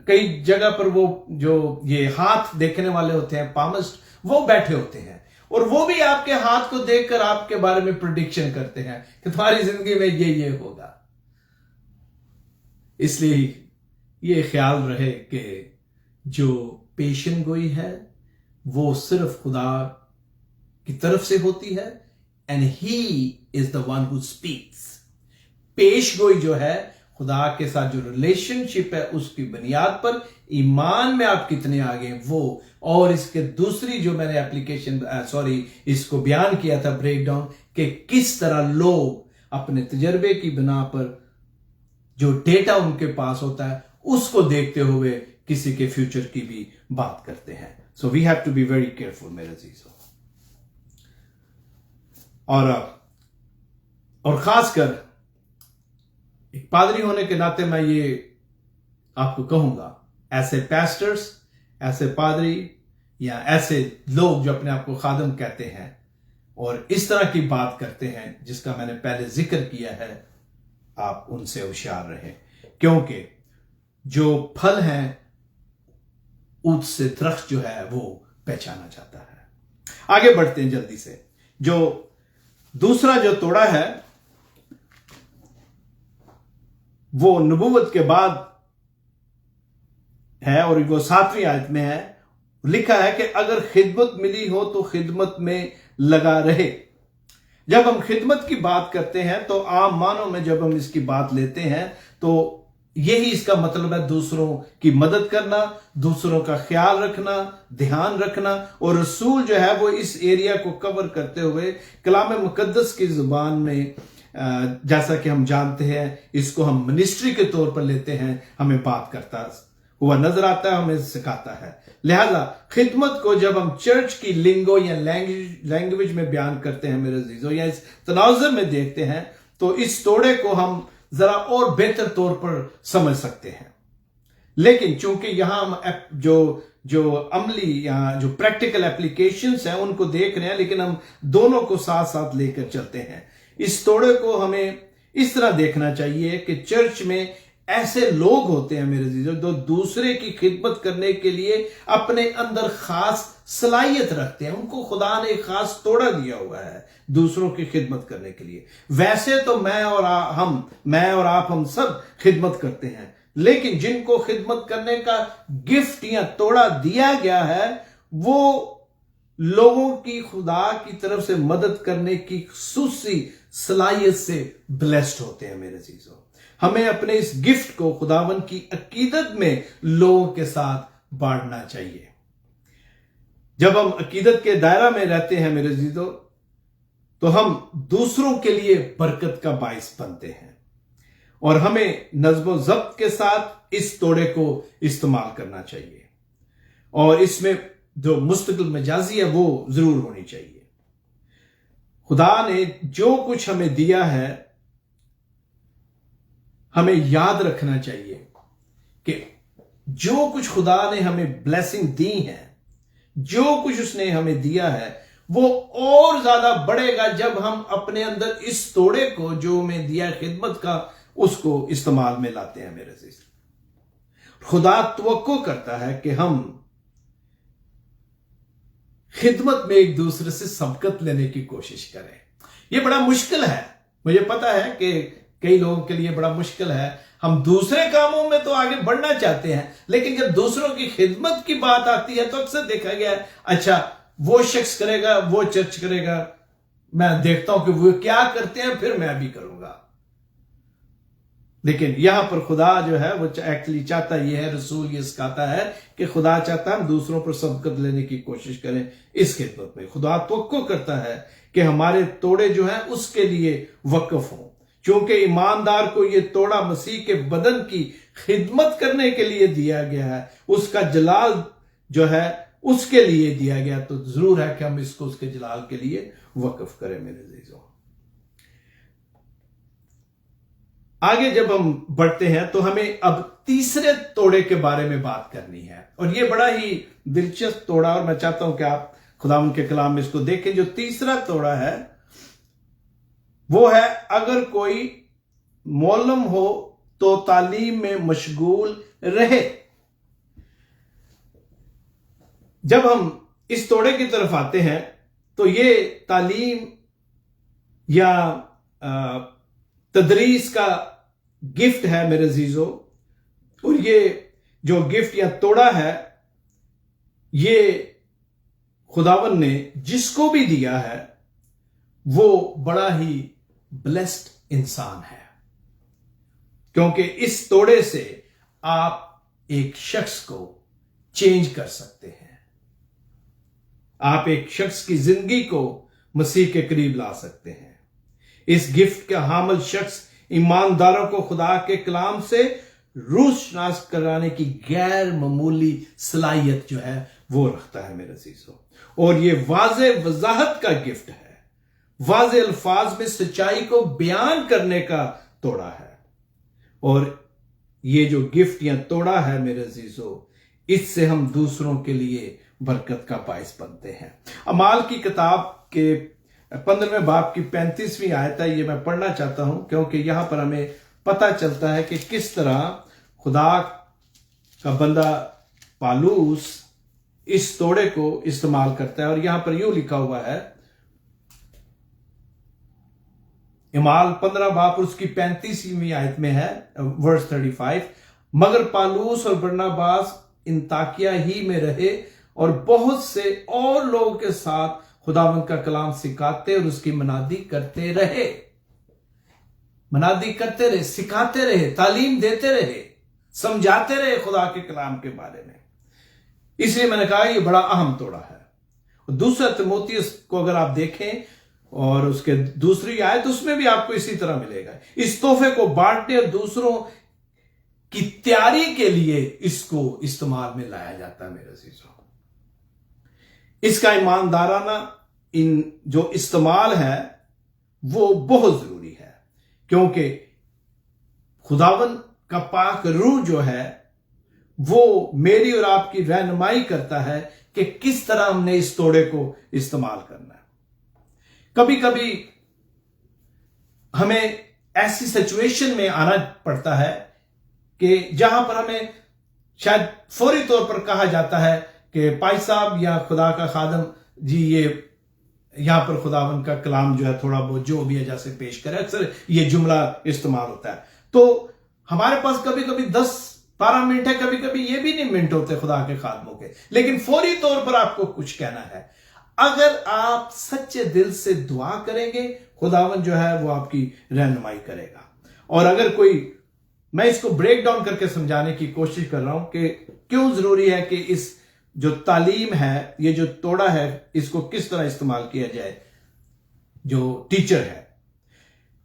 कई जगह पर वो जो ये हाथ देखने वाले होते हैं पामिस्ट, वो बैठे होते हैं और वो भी आपके हाथ को देखकर आपके बारे में प्रेडिक्शन करते हैं कि तुम्हारी जिंदगी में ये होगा। इसलिए ये ख्याल रहे कि जो पेशन गोई है वो सिर्फ खुदा की तरफ से होती है, and he is the one who speaks. पेश गोई जो है खुदा के साथ जो रिलेशनशिप है उसकी बुनियाद पर ईमान में आप कितने आगे वो। और इसके दूसरी जो मैंने इसको बयान किया था ब्रेक डाउन, कि किस तरह लोग अपने तजर्बे की बिना पर जो डेटा उनके पास होता है उसको देखते हुए किसी के फ्यूचर की भी बात करते हैं। So we have to be very careful मेरे अजीजों। और खासकर एक पादरी होने के नाते मैं ये आपको कहूंगा, ऐसे पैस्टर्स, ऐसे पादरी या ऐसे लोग जो अपने आप को खादम कहते हैं और इस तरह की बात करते हैं जिसका मैंने पहले जिक्र किया है, आप उनसे होशियार रहें, क्योंकि जो फल हैं उससे दरख्त जो है वो पहचाना जाता है। आगे बढ़ते हैं जल्दी से। जो दूसरा जो तोड़ा है वो नबूवत के बाद है और वो 7वीं आयत में है। लिखा है कि अगर खिदमत मिली हो तो खिदमत में लगा रहे। जब हम खिदमत की बात करते हैं तो आम मानों में जब हम इसकी बात लेते हैं तो यही इसका मतलब है, दूसरों की मदद करना, दूसरों का ख्याल रखना, ध्यान रखना। और रसूल जो है वो इस एरिया को कवर करते हुए कलाम मुकद्दस की जुबान में, जैसा कि हम जानते हैं, इसको हम मिनिस्ट्री के तौर पर लेते हैं, हमें बात करता हुआ नजर आता है, हमें सिखाता है। लिहाजा खिदमत को जब हम चर्च की लिंगो या लैंग्वेज में बयान करते हैं मेरे अजीजों, या इस तनाजुर में देखते हैं, तो इस तोड़े को हम जरा और बेहतर तौर पर समझ सकते हैं। लेकिन चूंकि यहां हम जो अमली या जो प्रैक्टिकल एप्लीकेशंस हैं उनको देख रहे हैं, लेकिन हम दोनों को साथ साथ लेकर चलते हैं। इस तोड़े को हमें इस तरह देखना चाहिए कि चर्च में ऐसे लोग होते हैं मेरे अजीजों जो दूसरे की खिदमत करने के लिए अपने अंदर खास सलाहियत रखते हैं। उनको खुदा ने एक खास तोड़ा दिया हुआ है दूसरों की खिदमत करने के लिए। वैसे तो मैं और आप हम सब खिदमत करते हैं, लेकिन जिनको खिदमत करने का गिफ्ट या तोड़ा दिया गया है वो लोगों की खुदा की तरफ से मदद करने की खुसूसी सलाहियत से ब्लेस्ड होते हैं मेरे अजीजों। हमें अपने इस गिफ्ट को खुदावन की अकीदत में लोगों के साथ बांटना चाहिए। जब हम अकीदत के दायरा में रहते हैं मेरे अजीजों, तो हम दूसरों के लिए बरकत का बाइस बनते हैं और हमें नज़्म ज़ब्त के साथ इस तोड़े को इस्तेमाल करना चाहिए और इसमें जो मुस्तकिल मजाजी है वो जरूर होनी चाहिए। खुदा ने जो कुछ हमें दिया है हमें याद रखना चाहिए कि जो कुछ खुदा ने हमें ब्लेसिंग दी है, जो कुछ उसने हमें दिया है, वो और ज्यादा बढ़ेगा जब हम अपने अंदर इस तोड़े को जो हमें दिया खिदमत का उसको इस्तेमाल में लाते हैं मेरे अजीज। खुदा तवक्को करता है कि हम खिदमत में एक दूसरे से सबकत लेने की कोशिश करें। यह बड़ा मुश्किल है, मुझे पता है कि कई लोगों के लिए बड़ा मुश्किल है। हम दूसरे कामों में तो आगे बढ़ना चाहते हैं, लेकिन जब दूसरों की खिदमत की बात आती है तो अक्सर देखा गया है, अच्छा वो शख्स करेगा, वो चर्च करेगा, मैं देखता हूं कि वो क्या करते हैं फिर मैं भी करूंगा। लेकिन यहां पर खुदा जो है वो एक्चुअली चाहता ये है, रसूल ये सिखाता है कि खुदा चाहता है हम दूसरों पर सबकत लेने की कोशिश करें इस खिदमत में। खुदा तवक्को करता है कि हमारे तोड़े जो हैं उसके लिए वक्फ हों, क्योंकि ईमानदार को ये तोड़ा मसीह के बदन की खिदमत करने के लिए दिया गया है, उसका जलाल जो है उसके लिए दिया गया। तो जरूर है कि हम इसको उसके जलाल के लिए वक्फ करें मेरे अजीजों। आगे जब हम बढ़ते हैं तो हमें अब तीसरे तोड़े के बारे में बात करनी है, और ये बड़ा ही दिलचस्प तोड़ा, और मैं चाहता हूं कि आप खुदावंद के कलाम में इसको देखें। जो तीसरा तोड़ा है वो है, अगर कोई मौलम हो तो तालीम में मशगूल रहे। जब हम इस तोड़े की तरफ आते हैं तो ये तालीम या तदरीस का गिफ्ट है मेरे अजीजों, और ये जो गिफ्ट या तोड़ा है ये खुदावन ने जिसको भी दिया है वो बड़ा ही ब्लेस्ड इंसान है, क्योंकि इस तोड़े से आप एक शख्स को चेंज कर सकते हैं, आप एक शख्स की जिंदगी को मसीह के करीब ला सकते हैं। इस गिफ्ट का हामिल शख्स ईमानदारों को खुदा के कलाम से रूशनास कराने की गैर मामूली सलाहियत जो है वो रखता है मेरे अजीजों, और ये वाज़े वजाहत का गिफ्ट है, वाज़े अल्फाज में सच्चाई को बयान करने का तोड़ा है। और ये जो गिफ्ट या तोड़ा है मेरे अजीजों, इससे हम दूसरों के लिए बरकत का बायस बनते हैं। अमाल की किताब के 15वें बाब की 35वीं आयत है, ये मैं पढ़ना चाहता हूं, क्योंकि यहां पर हमें पता चलता है कि किस तरह खुदा का बंदा पालूस इस तोड़े को इस्तेमाल करता है। और यहां पर यूं लिखा हुआ है, इमाल 15 बाब उसकी 35वीं आयत में है, वर्स 35, मगर पालूस और बरनबास इंताकिया ही में रहे और बहुत से और लोगों के साथ खुदावंद का कलाम सिखाते और उसकी मनादी करते रहे, मनादी करते रहे, सिखाते रहे, तालीम देते रहे, समझाते रहे खुदा के कलाम के बारे में। इसलिए मैंने कहा ये बड़ा अहम तोड़ा है। दूसरा तिमोथियुस को अगर आप देखें और उसके दूसरी आयत, उसमें भी आपको इसी तरह मिलेगा। इस तोहफे को बांटने और दूसरों की तैयारी के लिए इसको इस्तेमाल में लाया जाता है मेरे अजीजों। इसका ईमानदाराना इन जो इस्तेमाल है वो बहुत जरूरी है, क्योंकि खुदावन का पाक रूह जो है वो मेरी और आपकी रहनुमाई करता है कि किस तरह हमने इस तोड़े को इस्तेमाल करना है। कभी कभी हमें ऐसी सिचुएशन में आना पड़ता है कि जहां पर हमें शायद फौरी तौर पर कहा जाता है कि भाई साहब या खुदा का खादम जी, ये यहां पर खुदावन का कलाम जो है थोड़ा बहुत जो भी है जैसे पेश करे, अक्सर ये जुमला इस्तेमाल होता है। तो हमारे पास कभी कभी 10-12 मिनट है, कभी कभी ये भी नहीं मिनट होते खुदा के खादमों के, लेकिन फौरी तौर पर आपको कुछ कहना है। अगर आप सच्चे दिल से दुआ करेंगे, खुदावन जो है वो आपकी रहनुमाई करेगा। और अगर कोई, मैं इसको ब्रेक डाउन करके समझाने की कोशिश कर रहा हूं कि क्यों जरूरी है कि इस जो तालीम है, ये जो तोड़ा है, इसको किस तरह इस्तेमाल किया जाए जो टीचर है।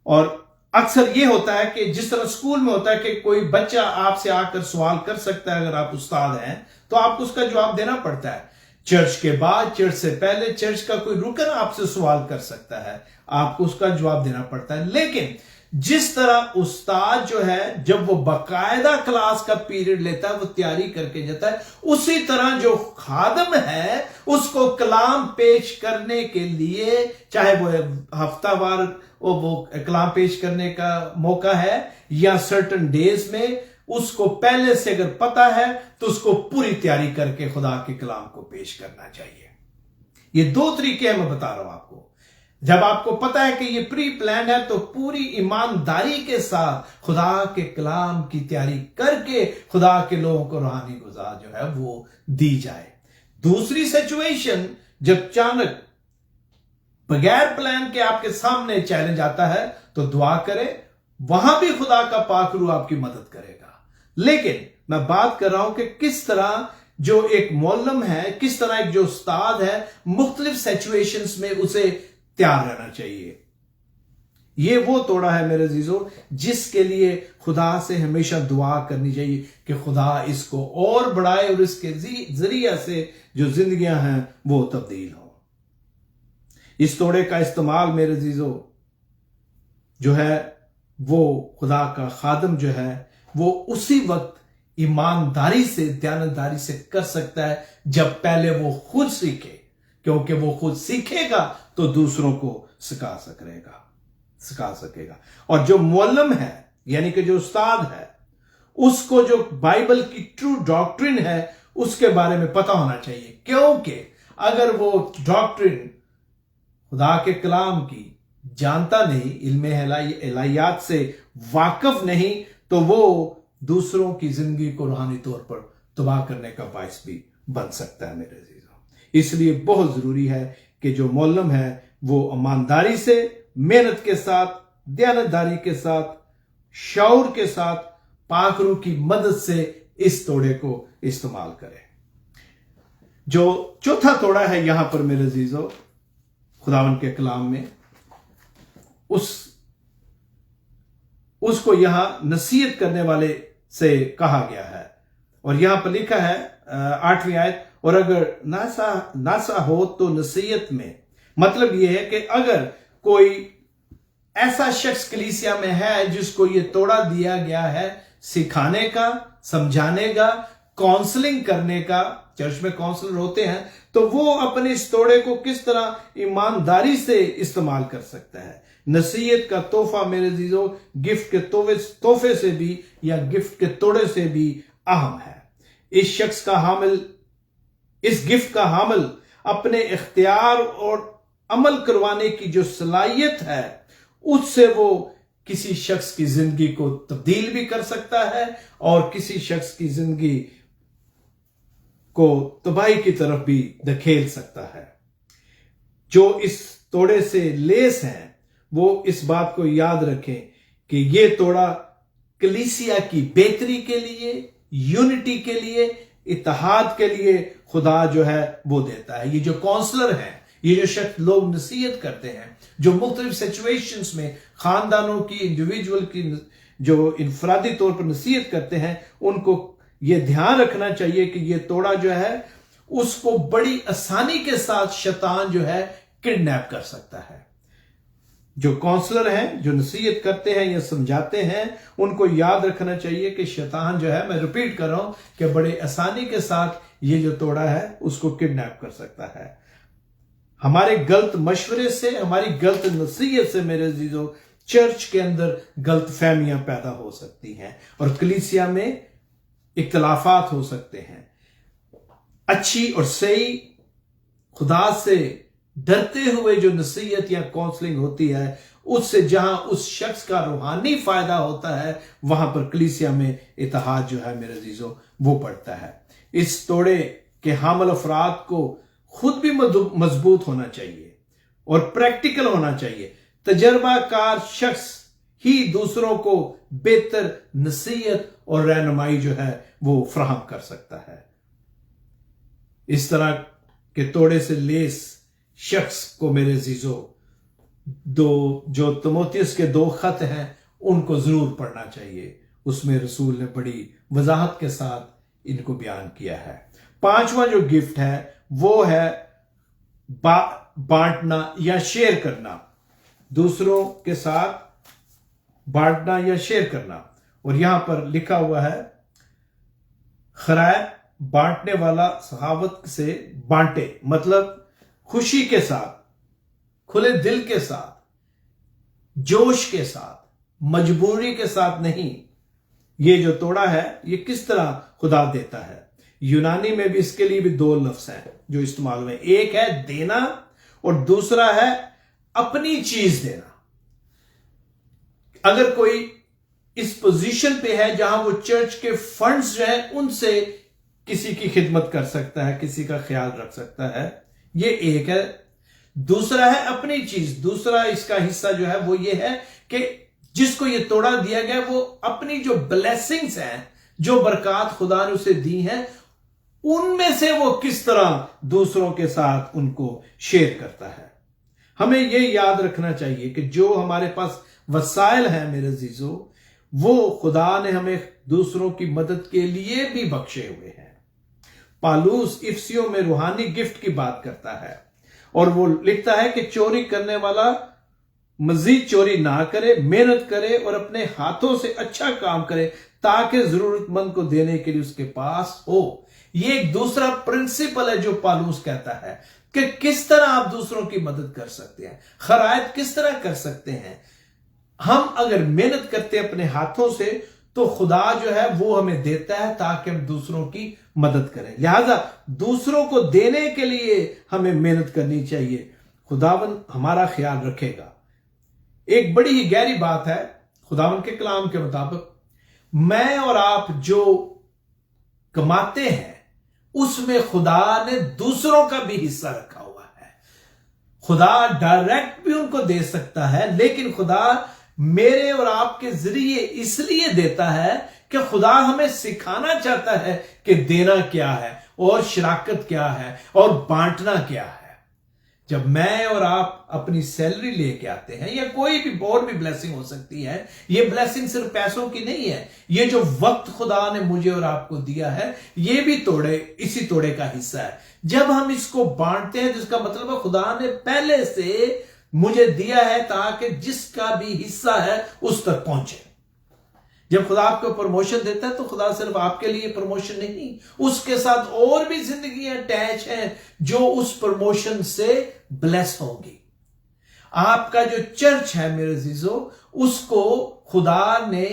और अक्सर ये होता है कि जिस तरह स्कूल में होता है कि कोई बच्चा आपसे आकर सवाल कर सकता है, अगर आप उस्ताद हैं तो आपको उसका जवाब देना पड़ता है। चर्च के बाद, चर्च से पहले, चर्च का कोई रुकन आपसे सवाल कर सकता है, आपको उसका जवाब देना पड़ता है। लेकिन जिस तरह उस्ताद जो है जब वो बाकायदा क्लास का पीरियड लेता है, वो तैयारी करके जाता है, उसी तरह जो खादम है उसको कलाम पेश करने के लिए, चाहे वो हफ्तावार वो कलाम पेश करने का मौका है या सर्टन डेज में, उसको पहले से अगर पता है तो उसको पूरी तैयारी करके खुदा के कलाम को पेश करना चाहिए। ये दो तरीके मैं बता रहा हूं आपको। जब आपको पता है कि ये प्री प्लान है तो पूरी ईमानदारी के साथ खुदा के कलाम की तैयारी करके खुदा के लोगों को रूहानी गुज़ा जो है वो दी जाए। दूसरी सिचुएशन, जब अचानक बगैर प्लान के आपके सामने चैलेंज आता है तो दुआ करें वहां भी खुदा का पाक रूह आपकी मदद करेगा। लेकिन मैं बात कर रहा हूं कि किस तरह जो एक मौलम है, किस तरह एक जो उस्ताद है, मुख्तलिफ सिचुएशंस में उसे तैयार रहना चाहिए। ये वो तोड़ा है मेरे अजीजों, जिसके लिए खुदा से हमेशा दुआ करनी चाहिए कि खुदा इसको और बढ़ाए और इसके जरिए से जो जिंदगियां हैं वो तब्दील हो। इस तोड़े का इस्तेमाल मेरे अजीजों जो है वो खुदा का खादम जो है वो उसी वक्त ईमानदारी से, दयानतदारी से कर सकता है जब पहले वो खुद सीखे, क्योंकि वो खुद सीखेगा तो दूसरों को सिखा सकेगा। और जो मुअल्लिम है यानी कि जो उस्ताद है, उसको जो बाइबल की ट्रू डॉक्ट्रिन है उसके बारे में पता होना चाहिए, क्योंकि अगर वो डॉक्ट्रिन खुदा के कलाम की जानता नहीं, इल्मे इलाहियात से वाकिफ नहीं, तो वो दूसरों की जिंदगी को रूहानी तौर पर तबाह करने का बायस भी बन सकता है मेरे अजीजों। इसलिए बहुत जरूरी है कि जो मुअल्लिम है वो ईमानदारी से, मेहनत के साथ, दयानतदारी के साथ, शऊर के साथ, पाक रूह की मदद से इस तोड़े को इस्तेमाल करे। जो चौथा तोड़ा है यहां पर मेरे अजीजों खुदावंद के कलाम में, उसको यहां नसीहत करने वाले से कहा गया है। और यहां पर लिखा है 8वीं आयत, और अगर नासा हो तो नसीहत में, मतलब यह है कि अगर कोई ऐसा शख्स कलीसिया में है जिसको ये तोड़ा दिया गया है सिखाने का, समझाने का, काउंसलिंग करने का, चर्च में काउंसलर होते हैं, तो वो अपने इस तोड़े को किस तरह ईमानदारी से इस्तेमाल कर सकता है। नसीहत का तोहफा मेरे अजीजों गिफ्ट के तोहफे से भी या गिफ्ट के तोड़े से भी अहम है। इस गिफ्ट का हामिल अपने इख्तियार और अमल करवाने की जो सलाहियत है, उससे वो किसी शख्स की जिंदगी को तब्दील भी कर सकता है और किसी शख्स की जिंदगी को तबाही की तरफ भी धकेल सकता है। जो इस तोड़े से लेस हैं वो इस बात को याद रखें कि ये तोड़ा कलीसिया की बेहतरी के लिए, यूनिटी के लिए, इत्तेहाद के लिए खुदा जो है वो देता है। ये जो काउंसलर हैं, ये जो शख्स लोग नसीहत करते हैं, जो मुख्तलिफ सिचुएशंस में खानदानों की, इंडिविजुअल की जो इनफरादी तौर पर नसीहत करते हैं, उनको ये ध्यान रखना चाहिए कि ये तोड़ा जो है उसको बड़ी आसानी के साथ शैतान जो है किडनैप कर सकता है। जो काउंसलर हैं, जो नसीहत करते हैं या समझाते हैं, उनको याद रखना चाहिए कि शैतान जो है, मैं रिपीट कर रहा हूं, कि बड़े आसानी के साथ ये जो तोड़ा है उसको किडनैप कर सकता है। हमारे गलत मशवरे से, हमारी गलत नसीहत से मेरे अजीजों चर्च के अंदर गलत फहमियां पैदा हो सकती हैं और कलीसिया में इख्तलाफात हो सकते हैं। अच्छी और सही खुदा से डरते हुए जो नसीहत या काउंसलिंग होती है, उससे जहां उस शख्स का रूहानी फायदा होता है, वहां पर कलीसिया में इत्तेहाद जो है मेरे अजीजों वो पड़ता है। इस तोड़े के हामिल अफराद को खुद भी मजबूत होना चाहिए और प्रैक्टिकल होना चाहिए। तजर्बाकार शख्स ही दूसरों को बेहतर नसीहत और रहनुमाई जो है वो फराहम कर सकता है। इस तरह के तोड़े से लेस शख्स को मेरे अजीजों जो तीमुथियुस के 2 खत हैं उनको जरूर पढ़ना चाहिए। उसमें रसूल ने बड़ी वजाहत के साथ इनको बयान किया है। 5वां जो गिफ्ट है वो है बांटना या शेयर करना, दूसरों के साथ बांटना या शेयर करना। और यहां पर लिखा हुआ है खैर बांटने वाला सहावत से बांटे, मतलब खुशी के साथ, खुले दिल के साथ, जोश के साथ, मजबूरी के साथ नहीं। ये जो तोड़ा है ये किस तरह खुदा देता है। यूनानी में भी इसके लिए भी 2 लफ्ज हैं जो इस्तेमाल हुए। एक है देना और दूसरा है अपनी चीज देना। अगर कोई इस पोजीशन पे है जहां वो चर्च के फंड्स जो है उनसे किसी की खिदमत कर सकता है, किसी का ख्याल रख सकता है, ये एक है। दूसरा है अपनी चीज। दूसरा इसका हिस्सा जो है वो ये है कि जिसको ये तोड़ा दिया गया वो अपनी जो ब्लेसिंग्स हैं, जो बरकات खुदा ने उसे दी हैं, उनमें से वो किस तरह दूसरों के साथ उनको शेयर करता है। हमें ये याद रखना चाहिए कि जो हमारे पास वसाइल हैं मेरे अजीजों, वो खुदा ने हमें दूसरों की मदद के लिए भी बख्शे हुए हैं। पालूस इफसियों में रूहानी गिफ्ट की बात करता है और वो लिखता है कि चोरी करने वाला मजीद चोरी ना करे, मेहनत करे और अपने हाथों से अच्छा काम करे ताकि जरूरतमंद को देने के लिए उसके पास हो। ये एक दूसरा प्रिंसिपल है जो पालूस कहता है कि किस तरह आप दूसरों की मदद कर सकते हैं, खैरात किस तरह कर सकते हैं। हम अगर मेहनत करते हैं अपने हाथों से तो खुदा जो है वो हमें देता है ताकि हम दूसरों की मदद करें। लिहाजा दूसरों को देने के लिए हमें मेहनत करनी चाहिए। खुदावन हमारा ख्याल रखेगा। एक बड़ी ही गहरी बात है, खुदावन के कलाम के मुताबिक मैं और आप जो कमाते हैं उसमें खुदा ने दूसरों का भी हिस्सा रखा हुआ है। खुदा डायरेक्ट भी उनको दे सकता है, लेकिन खुदा मेरे और आपके जरिए इसलिए देता है कि खुदा हमें सिखाना चाहता है कि देना क्या है और शराकत क्या है और बांटना क्या है। जब मैं और आप अपनी सैलरी लेके आते हैं या कोई भी और भी ब्लेसिंग हो सकती है, ये ब्लेसिंग सिर्फ पैसों की नहीं है, ये जो वक्त खुदा ने मुझे और आपको दिया है ये भी इसी तोड़े का हिस्सा है। जब हम इसको बांटते हैं जिसका मतलब है खुदा ने पहले से मुझे दिया है ताकि जिसका भी हिस्सा है उस तक पहुंचे। जब खुदा आपको प्रमोशन देता है तो खुदा सिर्फ आपके लिए प्रमोशन नहीं, उसके साथ और भी जिंदगियां अटैच हैं जो उस प्रमोशन से ब्लेस होंगी। आपका जो चर्च है मेरे अजीजों, उसको खुदा ने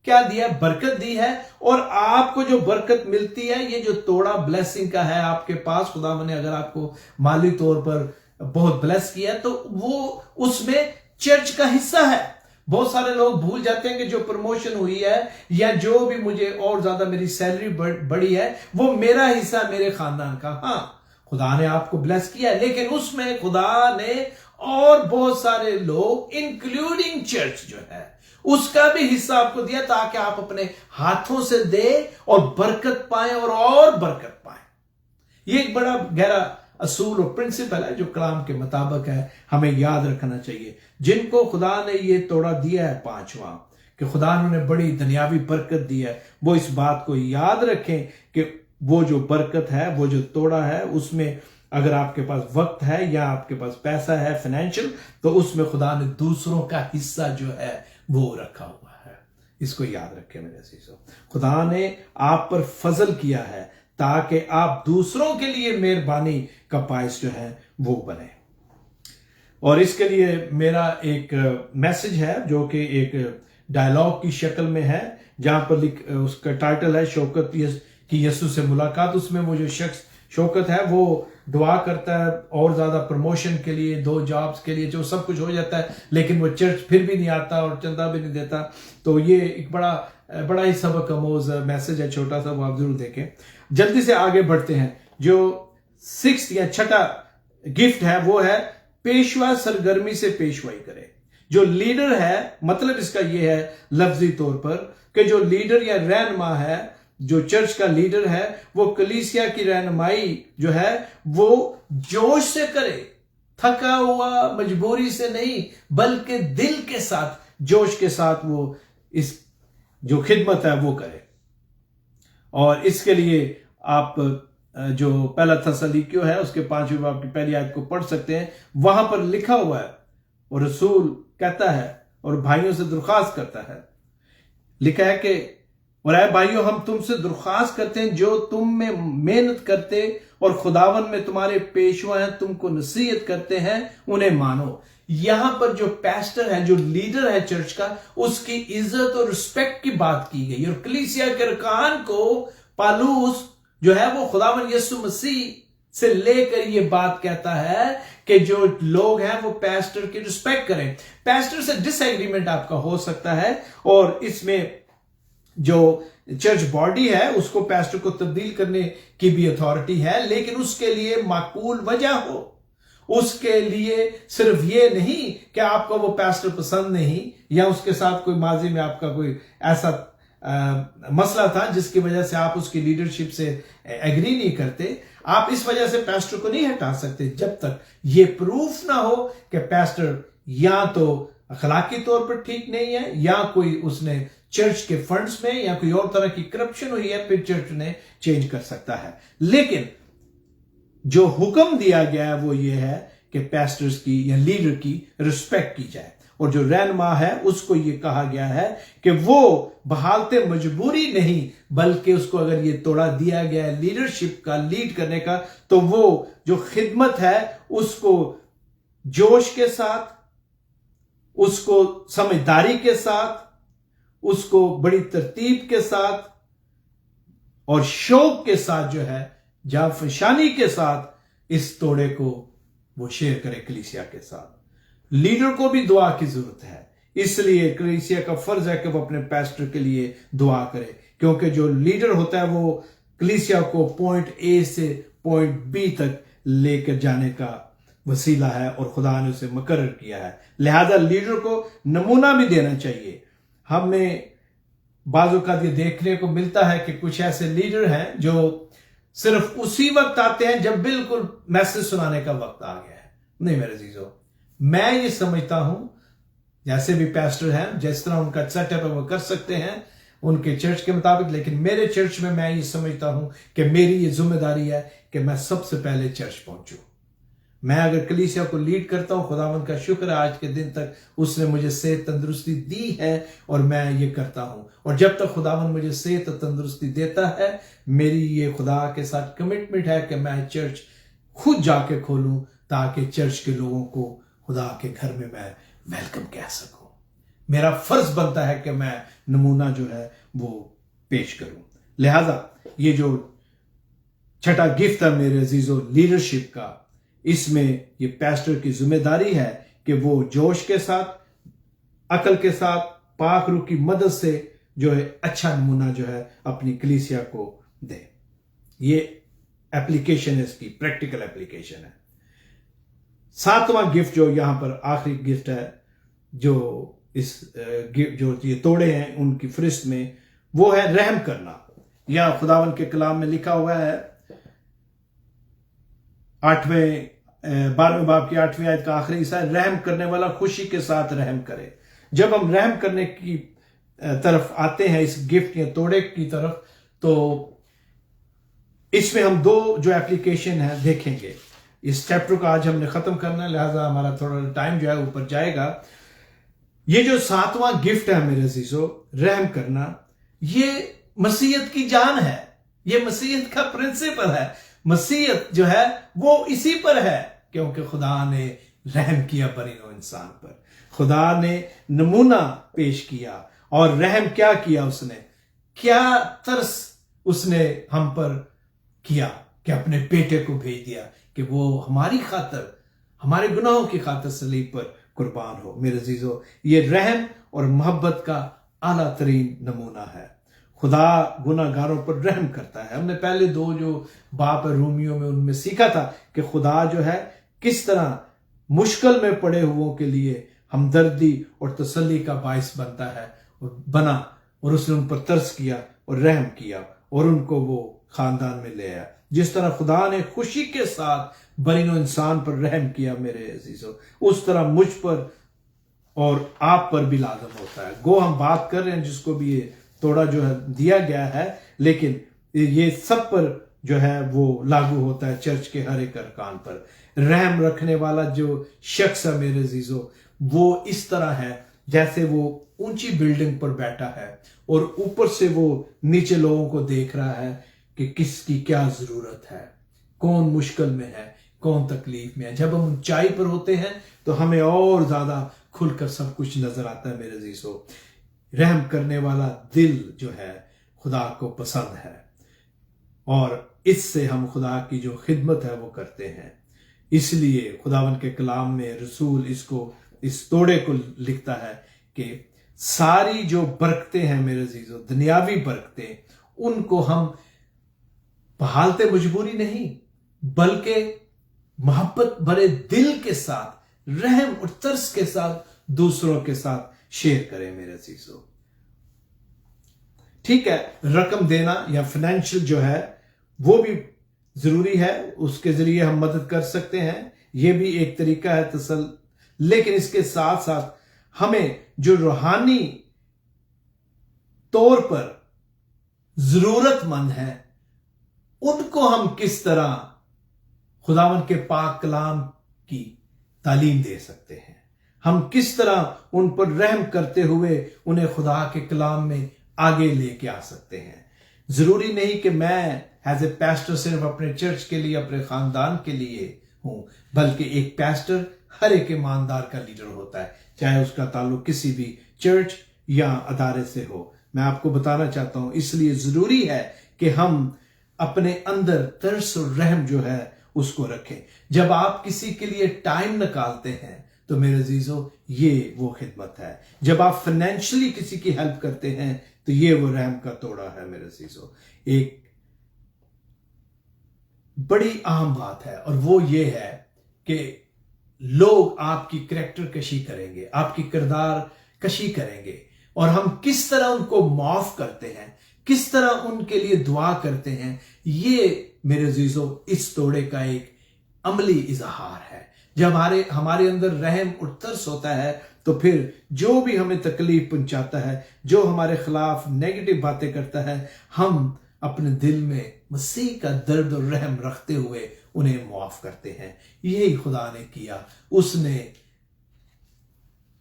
क्या दिया? बरकत दी है। और आपको जो बरकत मिलती है, ये जो तोड़ा ब्लेसिंग का है आपके पास, खुदा ने अगर आपको माली तौर पर बहुत ब्लेस किया तो वो उसमें चर्च का हिस्सा है। बहुत सारे लोग भूल जाते हैं कि जो प्रमोशन हुई है या जो भी मुझे और ज्यादा मेरी सैलरी बढ़ी है वो मेरा हिस्सा, मेरे खानदान का। हाँ, खुदा ने आपको ब्लेस किया है, लेकिन उसमें खुदा ने और बहुत सारे लोग इंक्लूडिंग चर्च जो है उसका भी हिस्सा आपको दिया ताकि आप अपने हाथों से दे और बरकत पाएं और बरकत पाएं। ये एक बड़ा गहरा असूल और प्रिंसिपल है जो कलाम के मुताबिक है, हमें याद रखना चाहिए। जिनको खुदा ने ये तोड़ा दिया है पांचवा, कि खुदा ने बड़ी दुनियावी बरकत दी है, वो इस बात को याद रखें कि वो जो बरकत है, वो जो तोड़ा है, उसमें अगर आपके पास वक्त है या आपके पास पैसा है फाइनेंशियल, तो उसमें खुदा ने दूसरों का हिस्सा जो है वो रखा हुआ है। इसको याद रखें मेरे अजीजों। खुदा ने आप पर फजल किया है ताकि आप दूसरों के लिए मेहरबानी का बायस जो है वो बने। और इसके लिए मेरा एक मैसेज है जो कि एक डायलॉग की शक्ल में है, जहां पर उसका टाइटल है शौकत की यीशु से मुलाकात। उसमें वो जो शख्स शौकत है वो दुआ करता है और ज्यादा प्रमोशन के लिए, 2 जॉब्स के लिए, जो सब कुछ हो जाता है, लेकिन वो चर्च फिर भी नहीं आता और चंदा भी नहीं देता। तो ये एक बड़ा ही सबक आमोज मैसेज है, छोटा सा, वो आप जरूर देखें। जल्दी से आगे बढ़ते हैं। जो 6th या छठा गिफ्ट है वो है पेशवा सरगर्मी से पेशवाई करे। जो लीडर है, मतलब इसका ये है लफ्जी तौर पर कि जो लीडर या रहनुमा है, जो चर्च का लीडर है, वो कलीसिया की रहनुमाई जो है वो जोश से करे, थका हुआ मजबूरी से नहीं, बल्कि दिल के साथ, जोश के साथ वो इस जो खिदमत है वो करे। और इसके लिए आप जो पहला थस्सलुनीकियों है उसके 5वें बाब की पहली आयत को पढ़ सकते हैं। वहां पर लिखा हुआ है, और रसूल कहता है और भाइयों से दरख्वास्त करता है, लिखा है कि और ऐ भाइयों, हम तुमसे दरख्वास्त करते हैं जो तुम में मेहनत करते और खुदावन में तुम्हारे पेशवा हैं, तुमको नसीहत करते हैं, उन्हें मानो। यहां पर जो पैस्टर है, जो लीडर है चर्च का, उसकी इज्जत और रिस्पेक्ट की बात की गई। और कलीसिया के अरकान को पालूस जो है वो खुदावन यीशु मसीह से लेकर ये बात कहता है कि जो लोग हैं वो पैस्टर की रिस्पेक्ट करें। पैस्टर से डिसएग्रीमेंट आपका हो सकता है और इसमें जो चर्च बॉडी है उसको पैस्टर को तब्दील करने की भी अथॉरिटी है, लेकिन उसके लिए माकूल वजह हो। उसके लिए सिर्फ ये नहीं कि आपको वो पास्टर पसंद नहीं, या उसके साथ कोई माजी में आपका कोई ऐसा मसला था जिसकी वजह से आप उसकी लीडरशिप से एग्री नहीं करते, आप इस वजह से पास्टर को नहीं हटा सकते जब तक ये प्रूफ ना हो कि पास्टर या तो अखलाकी तौर पर ठीक नहीं है, या कोई उसने चर्च के फंड्स में या कोई और तरह की करप्शन हुई है, फिर चर्च ने चेंज कर सकता है। लेकिन जो हुक्म दिया गया है वो ये है कि पास्टर्स की या लीडर की रिस्पेक्ट की जाए, और जो रहनुमा है उसको ये कहा गया है कि वो बहालते मजबूरी नहीं, बल्कि उसको अगर ये तोड़ा दिया गया है लीडरशिप का, लीड करने का, तो वो जो खिदमत है उसको जोश के साथ, उसको समझदारी के साथ, उसको बड़ी तरतीब के साथ और शौक के साथ जो है, जाफशानी के साथ इस तोड़े को वो शेयर करे कलीसिया के साथ। लीडर को भी दुआ की जरूरत है, इसलिए कलीसिया का फर्ज है कि वो अपने पास्टर के लिए दुआ करे, क्योंकि जो लीडर होता है वो कलीसिया को पॉइंट ए से पॉइंट बी तक लेकर जाने का वसीला है और खुदा ने उसे मुकर्रर किया है। लिहाजा लीडर को नमूना भी देना चाहिए। हमें बाजू का ये देखने को मिलता है कि कुछ ऐसे लीडर हैं जो सिर्फ उसी वक्त आते हैं जब बिल्कुल मैसेज सुनाने का वक्त आ गया है। नहीं मेरे अजीजों, मैं ये समझता हूं जैसे भी पास्टर हैं, जिस तरह उनका सेटअप है वो कर सकते हैं उनके चर्च के मुताबिक, लेकिन मेरे चर्च में मैं ये समझता हूं कि मेरी ये जिम्मेदारी है कि मैं सबसे पहले चर्च पहुंचूं। मैं अगर कलीसिया को लीड करता हूं, खुदावंद का शुक्र है आज के दिन तक उसने मुझे सेहत तंदुरुस्ती दी है और मैं ये करता हूं, और जब तक खुदावंद मुझे सेहत तंदुरुस्ती देता है, मेरी ये खुदा के साथ कमिटमेंट है कि मैं चर्च खुद जाके खोलूं ताकि चर्च के लोगों को खुदा के घर में मैं वेलकम कह सकूं। मेरा फर्ज बनता है कि मैं नमूना जो है वो पेश करूं। लिहाजा ये जो छठा गिफ्ट है मेरे अजीजों लीडरशिप का, इसमें ये पास्टर की जिम्मेदारी है कि वो जोश के साथ, अकल के साथ, पाक रूह की मदद से जो है अच्छा नमूना जो है अपनी कलीसिया को दे। ये एप्लीकेशन है, इसकी प्रैक्टिकल एप्लीकेशन है। सातवां गिफ्ट जो यहां पर आखिरी गिफ्ट है जो इस जो ये तोड़े हैं उनकी फहरिस्त में, वो है रहम करना, या खुदावन के कलाम में लिखा हुआ है 12वें बाब की 8वीं आयत का आखिरी हिस्सा, रहम करने वाला खुशी के साथ रहम करे। जब हम रहम करने की तरफ आते हैं इस गिफ्ट या तोड़े की तरफ, तो इसमें हम दो जो एप्लीकेशन है देखेंगे। इस चैप्टर को आज हमने खत्म करना है, लिहाजा हमारा थोड़ा टाइम जो है ऊपर जाएगा। ये जो सातवां गिफ्ट है मेरे अजीजों, रहम करना, ये मसीहत की जान है, ये मसीहत का प्रिंसिपल है। मसीहत जो है वो इसी पर है, क्योंकि खुदा ने रहम किया बनीनो इंसान पर, खुदा ने नमूना पेश किया। और रहम क्या किया उसने, क्या तरस उसने हम पर किया कि अपने बेटे को भेज दिया कि वो हमारी खातर, हमारे गुनाहों की खातर सलीब पर कुर्बान हो। मेरे अजीजों, ये रहम और मोहब्बत का आला तरीन नमूना है। खुदा गुनाहगारों पर रहम करता है। हमने पहले दो जो बाप रोमियो में उनमें सीखा था कि खुदा जो है किस तरह मुश्किल में पड़े हुओं के लिए हमदर्दी और तसल्ली का बाइस बनता है और बना, और उसने उन पर तरस किया और रहम किया और उनको वो खानदान में ले आया। जिस तरह खुदा ने खुशी के साथ बनीनो इंसान पर रहम किया मेरे अजीजों, उस तरह मुझ पर और आप पर भी लाजम होता है। गो हम बात कर रहे हैं जिसको भी ये तोड़ा जो है दिया गया है, लेकिन ये सब पर जो है वो लागू होता है, चर्च के हर एक अरकान पर। रहम रखने वाला जो शख्स है मेरे अजीजों, वो इस तरह है जैसे वो ऊंची बिल्डिंग पर बैठा है और ऊपर से वो नीचे लोगों को देख रहा है कि किसकी क्या जरूरत है, कौन मुश्किल में है, कौन तकलीफ में है। जब हम ऊंचाई पर होते हैं तो हमें और ज्यादा खुलकर सब कुछ नजर आता है मेरे अजीजों। रहम करने वाला दिल जो है खुदा को पसंद है, और इससे हम खुदा की जो खिदमत है वो करते हैं। इसलिए खुदावन के कलाम में रसूल इसको, इस तोड़े को लिखता है कि सारी जो बरकतें हैं मेरे अजीजों, दुनियावी बरकतें, उनको हम बहालते मजबूरी नहीं, बल्कि मोहब्बत भरे दिल के साथ, रहम और तरस के साथ दूसरों के साथ शेयर करें मेरे अजीजों। ठीक है, रकम देना या फाइनेंशियल जो है वो भी जरूरी है, उसके जरिए हम मदद कर सकते हैं, ये भी एक तरीका है तसल। लेकिन इसके साथ साथ हमें जो रूहानी तौर पर जरूरतमंद है उनको हम किस तरह खुदावंद के पाक कलाम की तालीम दे सकते हैं, हम किस तरह उन पर रहम करते हुए उन्हें खुदा के कलाम में आगे लेके आ सकते हैं। जरूरी नहीं कि मैं एज ए पैस्टर सिर्फ अपने चर्च के लिए, अपने खानदान के लिए हूं, बल्कि एक पैस्टर हर एक ईमानदार का लीडर होता है, चाहे उसका ताल्लुक किसी भी चर्च या अदारे से हो। मैं आपको बताना चाहता हूं, इसलिए जरूरी है कि हम अपने अंदर तरस और रहम जो है उसको रखें। जब आप किसी के लिए टाइम निकालते हैं तो मेरे अजीजों ये वो खिदमत है। जब आप फाइनेंशियली किसी की हेल्प करते हैं तो ये वो रहम का तोड़ा है मेरे अजीजों। एक बड़ी अहम बात है और वो ये है कि लोग आपकी करैक्टर कशी करेंगे, आपकी किरदार कशी करेंगे, और हम किस तरह उनको माफ करते हैं, किस तरह उनके लिए दुआ करते हैं, ये मेरे अजीजों इस तोड़े का एक अमली इजहार है। जब हमारे अंदर रहम और तरस होता है तो फिर जो भी हमें तकलीफ पहुंचाता है, जो हमारे खिलाफ नेगेटिव बातें करता है, हम अपने दिल में मसीह का दर्द और रहम रखते हुए उन्हें माफ करते हैं। यही खुदा ने किया। उसने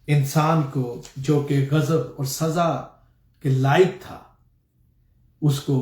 इंसान को जो कि गजब और सजा के लायक था, उसको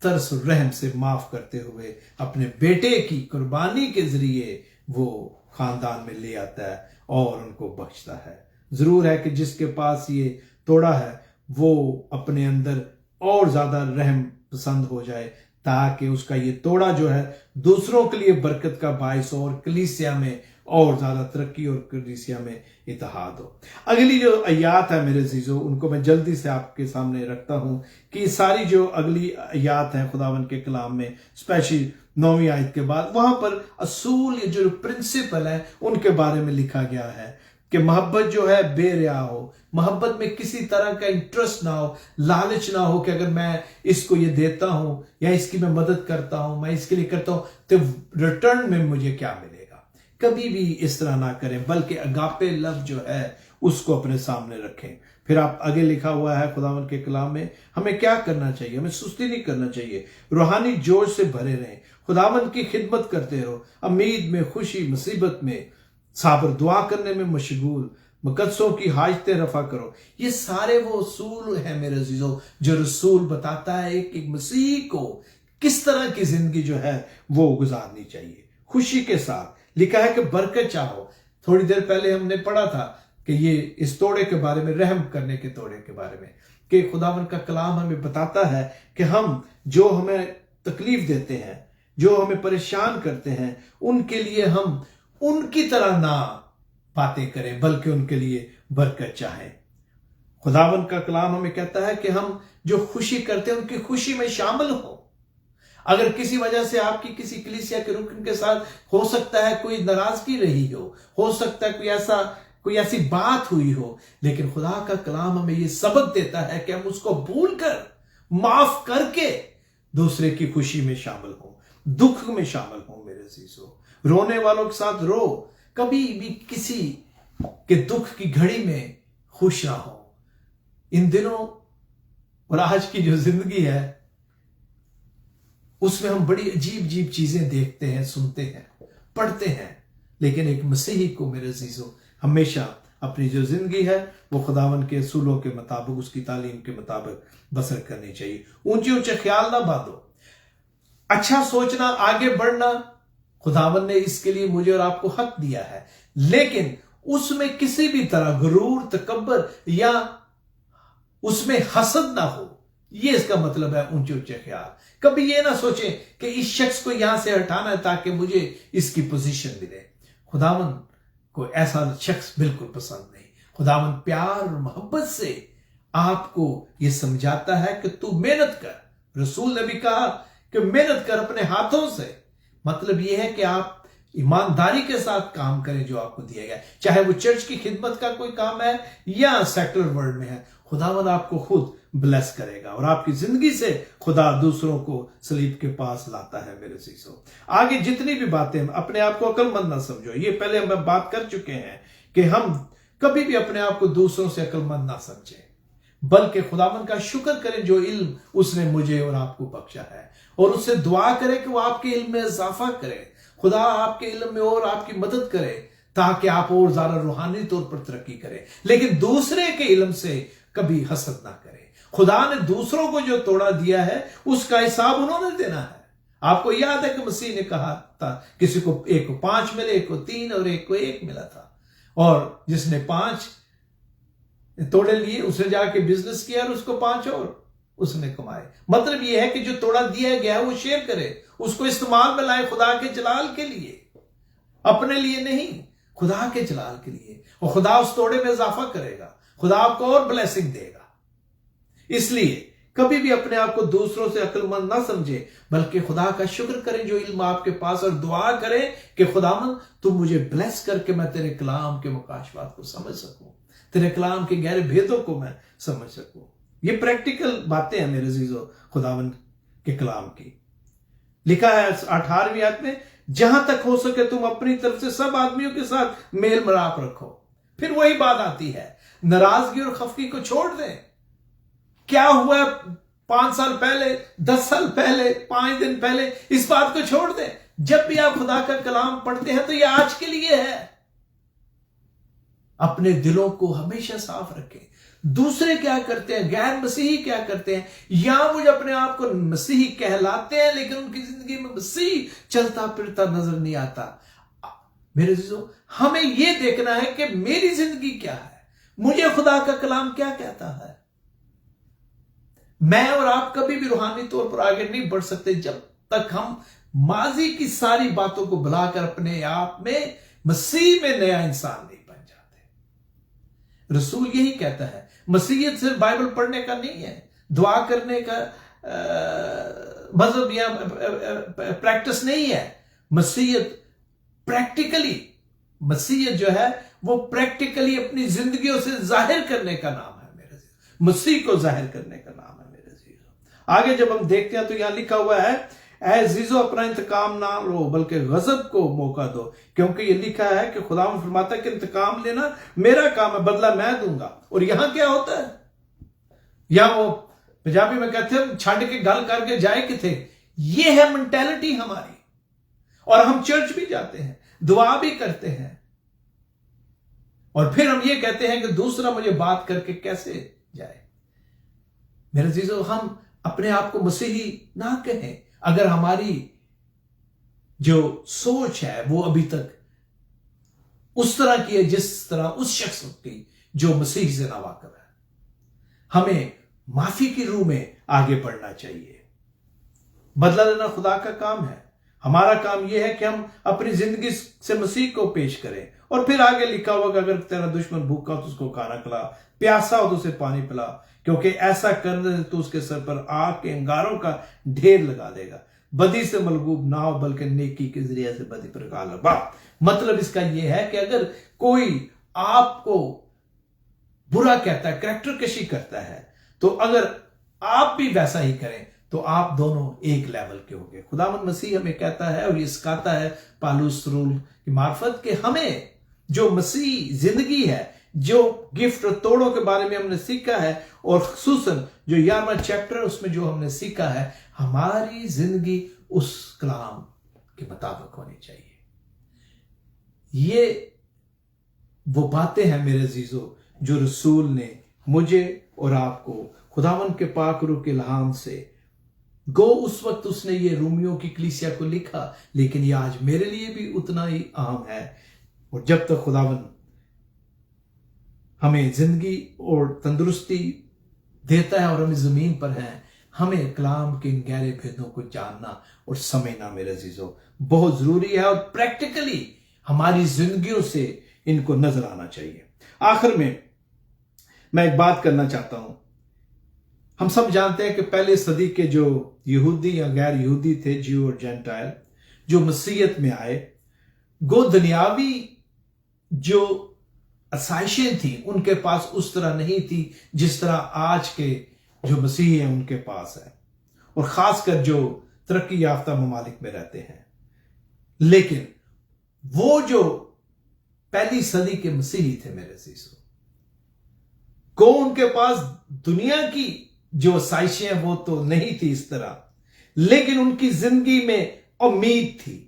तरस और रहम से माफ करते हुए अपने बेटे की कुर्बानी के जरिए वो खानदान में ले आता है और उनको बख्शता है। जरूर है कि जिसके पास ये तोड़ा है वो अपने अंदर और ज्यादा रहम पसंद हो जाए, ताकि उसका ये तोड़ा जो है दूसरों के लिए बरकत का बायस हो और कलीसिया में और ज्यादा तरक्की और कलीसिया में इत्तेहाद हो। अगली जो आयात है मेरे अजीजों, उनको मैं जल्दी से आपके सामने रखता हूं कि सारी जो अगली आयात है खुदावंद के कलाम में, स्पेशली 9वीं आयत के बाद, वहां पर असूल, जो प्रिंसिपल है उनके बारे में लिखा गया है कि मोहब्बत जो है बेरिया हो, मोहब्बत में किसी तरह का इंटरेस्ट ना हो, लालच ना हो कि अगर मैं इसको ये देता हूं या इसकी मैं मदद करता हूं, मैं इसके लिए करता हूं तो रिटर्न में मुझे क्या मिलेगा। कभी भी इस तरह ना करें, बल्कि अगापे लव जो है उसको अपने सामने रखें। फिर आप आगे लिखा हुआ है खुदावंद के कलाम में हमें क्या करना चाहिए। हमें सुस्ती नहीं करना चाहिए, रूहानी जोश से भरे रहें, खुदावंद की खिदमत करते रहो, उम्मीद में, खुशी मुसीबत में, साबर दुआ करने में मशगूल, मुकद्दसों की हाजतें रफा करो। ये सारे वो असूल हैं मेरे अजीजों जो रसूल बताता है एक मसीह को किस तरह की जिंदगी जो है वो गुजारनी चाहिए। खुशी के साथ लिखा है कि बरकत चाहो। थोड़ी देर पहले हमने पढ़ा था कि ये इस तोड़े के बारे में, रहम करने के तोड़े के बारे में, कि खुदावंद का कलाम हमें बताता है कि हम जो हमें तकलीफ देते हैं, जो हमें परेशान करते हैं, उनके लिए हम उनकी तरह ना बातें करें, बल्कि उनके लिए बरकत चाहें। खुदावंद का कलाम हमें कहता है कि हम जो खुशी करते हैं उनकी खुशी में शामिल हो। अगर किसी वजह से आपकी किसी कलीसिया के रुकन के साथ हो सकता है कोई नाराजगी रही हो सकता है कोई ऐसी बात हुई हो, लेकिन खुदा का कलाम हमें ये सबक देता है कि हम उसको भूलकर, माफ करके दूसरे की खुशी में शामिल हो, दुख में शामिल हो। मेरे अजीजों, रोने वालों के साथ रो, कभी भी किसी के दुख की घड़ी में खुश ना हो। इन दिनों और आज की जो जिंदगी है उसमें हम बड़ी अजीब अजीब चीजें देखते हैं, सुनते हैं, पढ़ते हैं, लेकिन एक मसीही को मेरे अजीजों हमेशा अपनी जो जिंदगी है वो खुदावंद के असूलों के मुताबिक, उसकी तालीम के मुताबिक बसर करनी चाहिए। ऊंचे ऊंचे ख्याल ना बांधो, अच्छा सोचना, आगे बढ़ना, खुदावंद ने इसके लिए मुझे और आपको हक दिया है, लेकिन उसमें किसी भी तरह गुरूर, तकब्बर या उसमें हसद ना हो। ये इसका मतलब है ऊंचे ऊंचे ख्याल। कभी ये ना सोचें कि इस शख्स को यहां से हटाना है ताकि मुझे इसकी पोजीशन मिले। खुदावंद को ऐसा शख्स बिल्कुल पसंद नहीं। खुदावंद प्यार और मोहब्बत से आपको यह समझाता है कि तू मेहनत कर। रसूल ने भी कहा कि मेहनत कर अपने हाथों से। मतलब यह है कि आप ईमानदारी के साथ काम करें जो आपको दिया गया है, चाहे वो चर्च की खिदमत का कोई काम है या सेकुलर वर्ल्ड में है। खुदावंद आपको खुद ब्लेस करेगा और आपकी जिंदगी से खुदा दूसरों को सलीब के पास लाता है। मेरे अजीजों, आगे जितनी भी बातें, अपने आप को अक्लमंद ना समझो। ये पहले हम बात कर चुके हैं कि हम कभी भी अपने आप को दूसरों से अक्लमंद ना समझें, बल्कि खुदावंद का शुक्र करें जो इल्म उसने मुझे और आपको बख्शा है, और उससे दुआ करें कि वो आपके इल्म में इजाफा करे, खुदा आपके इल्म में और आपकी मदद करे ताकि आप और ज्यादा रूहानी तौर पर तरक्की करें। लेकिन दूसरे के इल्म से कभी हसद ना करें। खुदा ने दूसरों को जो तोड़ा दिया है उसका हिसाब उन्होंने देना है। आपको याद है कि मसीह ने कहा था किसी को एक को 5 मिले, एक को 3 और एक को 1 मिला था, और जिसने 5 तोड़े लिए उसने जाके बिजनेस किया और उसको 5 और उसने कमाए। मतलब यह है कि जो तोड़ा दिया गया है वो शेयर करे, उसको इस्तेमाल में लाए खुदा के जलाल के लिए, अपने लिए नहीं, खुदा के जलाल के लिए, और खुदा उस तोड़े में इजाफा करेगा, खुदा आपको और ब्लेसिंग देगा। इसलिए कभी भी अपने आप को दूसरों से अक्लमंद ना समझे, बल्कि खुदा का शुक्र करें जो इल्म आपके पास, और दुआ करें कि खुदावंद तुम मुझे ब्लेस करके मैं तेरे कलाम के मुकाशवात को समझ सकूं, तेरे कलाम के गहरे भेदों को मैं समझ सकूं। ये प्रैक्टिकल बातें हैं मेरे अजीजों खुदावंद के कलाम की। लिखा है 18वीं आयत में, जहां तक हो सके तुम अपनी तरफ से सब आदमियों के साथ मेल मिलाप रखो। फिर वही बात आती है, नाराजगी और खफगी को छोड़ दें। क्या हुआ 5 साल पहले, 10 साल पहले, 5 दिन पहले, इस बात को छोड़ दें। जब भी आप खुदा का कलाम पढ़ते हैं तो यह आज के लिए है। अपने दिलों को हमेशा साफ रखें। दूसरे क्या करते हैं, गैर मसीही क्या करते हैं, या वो अपने आप को मसीही कहलाते हैं लेकिन उनकी जिंदगी में मसीह चलता फिरता नजर नहीं आता। मेरे अजीजों, हमें यह देखना है कि मेरी जिंदगी क्या है, मुझे खुदा का कलाम क्या कहता है। मैं और आप कभी भी रूहानी तौर पर आगे नहीं बढ़ सकते जब तक हम माजी की सारी बातों को भुलाकर अपने आप में मसीह में नया इंसान नहीं बन जाते। रसूल यही कहता है, मसीहियत सिर्फ बाइबल पढ़ने का नहीं है, दुआ करने का मजहब या प्रैक्टिस नहीं है। मसीहियत प्रैक्टिकली, मसीहियत जो है वो प्रैक्टिकली अपनी जिंदगियों से जाहिर करने का नाम है मेरे अजीज, मसीह को जाहिर करने का नाम है मेरे अजीज। आगे जब हम देखते हैं तो यहां लिखा हुआ है, ऐ अजीजों अपना इंतकाम ना लो बल्कि गजब को मौका दो, क्योंकि ये लिखा है कि खुदा फरमाता है कि इंतकाम लेना मेरा काम है, बदला मैं दूंगा। और यहां क्या होता है, यहां वो पंजाबी में कहते हैं छड़ के गल करके जाए किथे। ये है मेंटेलिटी हमारी, और हम चर्च भी जाते हैं, दुआ भी करते हैं, और फिर हम ये कहते हैं कि दूसरा मुझे बात करके कैसे जाए। मेरे अजीजों, हम अपने आप को मसीही ना कहें अगर हमारी जो सोच है वो अभी तक उस तरह की है जिस तरह उस शख्स की जो मसीह से नावाकिफ है। हमें माफी की रूह में आगे बढ़ना चाहिए। बदला लेना खुदा का काम है, हमारा काम यह है कि हम अपनी जिंदगी से मसीह को पेश करें। और फिर आगे लिखा हुआ कि अगर तेरा दुश्मन भूखा हो तो उसको खाना खिला, प्यासा हो तो उसे पानी पिला, क्योंकि ऐसा करने से तू उसके सर पर आग के अंगारों का ढेर लगा देगा। बदी से मलगूब ना हो बल्कि नेकी के जरिए से बदी पर गालबा। मतलब इसका यह है कि अगर कोई आपको बुरा कहता है, कैरेक्टर कशी करता है, तो अगर आप भी वैसा ही करें तो आप दोनों एक लेवल के होंगे। खुदावंद मसीह हमें कहता है और ये सिखाता है पालूस रूल की मार्फत कि हमें जो मसीह जिंदगी है, जो गिफ्ट और तोड़ों के बारे में हमने सीखा है, और खुसूसन जो 11वां चैप्टर उसमें जो हमने सीखा है, हमारी जिंदगी उस कलाम के मुताबिक होनी चाहिए। ये वो बातें हैं मेरे अजीजों जो रसूल ने मुझे और आपको खुदावंद के पाक रूह के इल्हाम से उस वक्त उसने ये रोमियो की कलीसिया को लिखा, लेकिन ये आज मेरे लिए भी उतना ही अहम है। और जब तक खुदावंद हमें जिंदगी और तंदुरुस्ती देता है और हम जमीन पर हैं, हमें कलाम के गहरे भेदों को जानना और समझना मेरे अजीजों बहुत जरूरी है, और प्रैक्टिकली हमारी जिंदगियों से इनको नजर आना चाहिए। आखिर में मैं एक बात करना चाहता हूं। हम सब जानते हैं कि पहले सदी के जो यहूदी या गैर यहूदी थे, ज्यू और जेंटाइल, जो मसीहत में आए, गो दुनियावी जो आसाइशें थी उनके पास उस तरह नहीं थी जिस तरह आज के जो मसीही हैं उनके पास है, और खासकर जो तरक्की याफ्ता ममालिक में रहते हैं। लेकिन वो जो पहली सदी के मसीही थे मेरे अजीजों, को उनके पास दुनिया की जो आसाइशें वो तो नहीं थी इस तरह, लेकिन उनकी जिंदगी में उम्मीद थी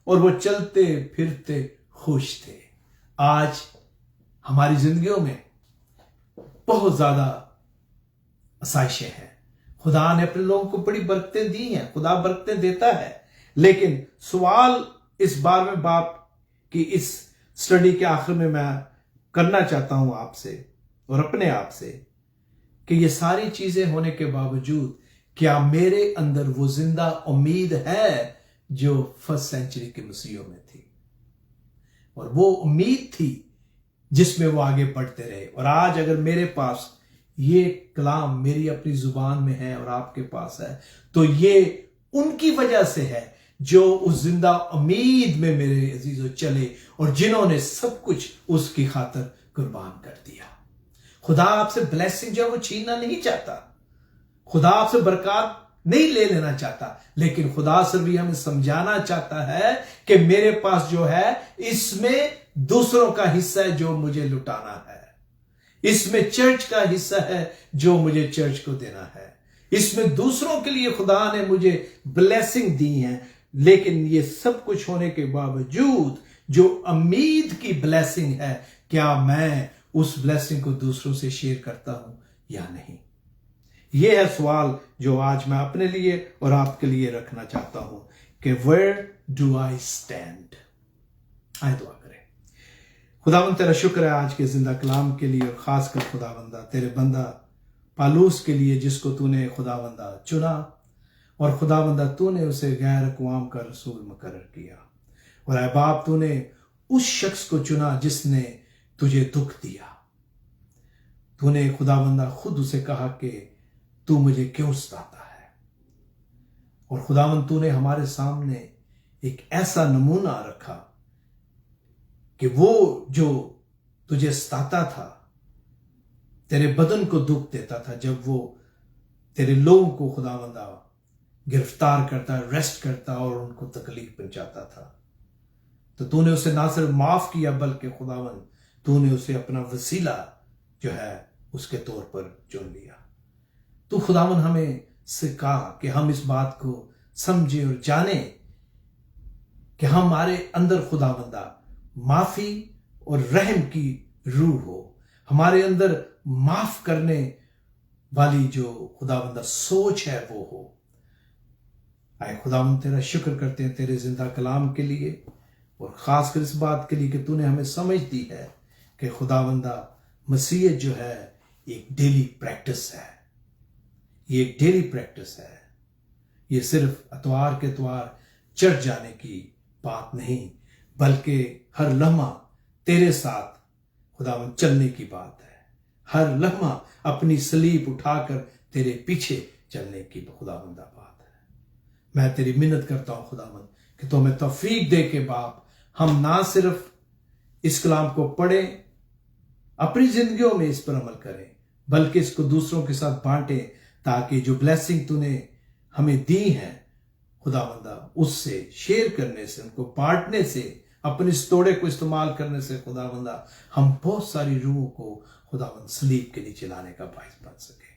और वो चलते फिरते खुश थे। आज हमारी जिंदगियों में बहुत ज्यादा आसाइशें हैं। खुदा ने अपने लोगों को बड़ी बरकतें दी हैं, खुदा बरकतें देता है, लेकिन सवाल इस 12वें बाब की इस स्टडी के आखिर में मैं करना चाहता हूं आपसे और अपने आप से कि ये सारी चीजें होने के बावजूद क्या मेरे अंदर वो जिंदा उम्मीद है जो फर्स्ट सेंचुरी के मसीहों में थी, और वो उम्मीद थी जिसमें वो आगे बढ़ते रहे। और आज अगर मेरे पास ये कलाम मेरी अपनी जुबान में है और आपके पास है, तो ये उनकी वजह से है जो उस जिंदा उम्मीद में मेरे अजीजों चले और जिन्होंने सब कुछ उसकी खातिर कुर्बान कर दिया। खुदा आपसे ब्लेसिंग जो है वो छीनना नहीं चाहता, खुदा आपसे बरकत नहीं ले लेना चाहता, लेकिन खुदा सिर्फ भी हमें समझाना चाहता है कि मेरे पास जो है इसमें दूसरों का हिस्सा है जो मुझे लुटाना है, इसमें चर्च का हिस्सा है जो मुझे चर्च को देना है, इसमें दूसरों के लिए खुदा ने मुझे ब्लेसिंग दी है। लेकिन ये सब कुछ होने के बावजूद जो उम्मीद की ब्लेसिंग है, क्या मैं उस ब्लेसिंग को दूसरों से शेयर करता हूं या नहीं? यह है सवाल जो आज मैं अपने लिए और आपके लिए रखना चाहता हूं कि वेयर डू आई स्टैंड। आए दुआ करें। खुदावंद तेरा शुक्र है आज के जिंदा कलाम के लिए, और खासकर खुदावंदा तेरे बंदा पालूस के लिए जिसको तूने खुदावंदा चुना, और खुदावंदा तूने उसे गैर अक़वाम का रसूल मुकर्रर किया, और ऐ बाप तूने उस शख्स को चुना जिसने तुझे दुख दिया। तूने खुदावंदा खुद उसे कहा कि तू मुझे क्यों सताता है, और खुदावंद तूने हमारे सामने एक ऐसा नमूना रखा कि वो जो तुझे सताता था, तेरे बदन को दुख देता था, जब वो तेरे लोगों को खुदावंदा गिरफ्तार करता, अरेस्ट करता और उनको तकलीफ पहुंचाता था, तो तूने उसे ना सिर्फ माफ किया बल्कि खुदावंद तूने उसे अपना वसीला जो है उसके तौर पर चुन लिया। तू खुदावंद हमें सिखा कि हम इस बात को समझे और जाने कि हमारे अंदर खुदावंदा माफी और रहम की रूह हो, हमारे अंदर माफ करने वाली जो खुदावंदा सोच है वो हो। आए खुदावंद तेरा शुक्र करते हैं तेरे जिंदा कलाम के लिए, और खासकर इस बात के लिए कि तूने हमें समझ दी है कि खुदावंदा मसीहत जो है एक डेली प्रैक्टिस है, ये एक डेली प्रैक्टिस है। ये सिर्फ अतवार के अतवार चर्च जाने की बात नहीं, बल्कि हर लम्हा तेरे साथ खुदावंद चलने की बात है, हर लम्हा अपनी सलीब उठाकर तेरे पीछे चलने की खुदावंदा बात है। मैं तेरी मिन्नत करता हूं खुदावंद कि तो हमें तौफीक दे के बाप हम ना सिर्फ इस कलाम को पढ़ें, अपनी जिंदगियों में इस पर अमल करें, बल्कि इसको दूसरों के साथ बांटें, ताकि जो ब्लेसिंग तूने हमें दी है खुदावंदा उससे शेयर करने से, उनको बांटने से, अपने इस तोड़े को इस्तेमाल करने से खुदावंदा हम बहुत सारी रूहों को खुदावंद सलीब के नीचे लाने का बाइस बन सके।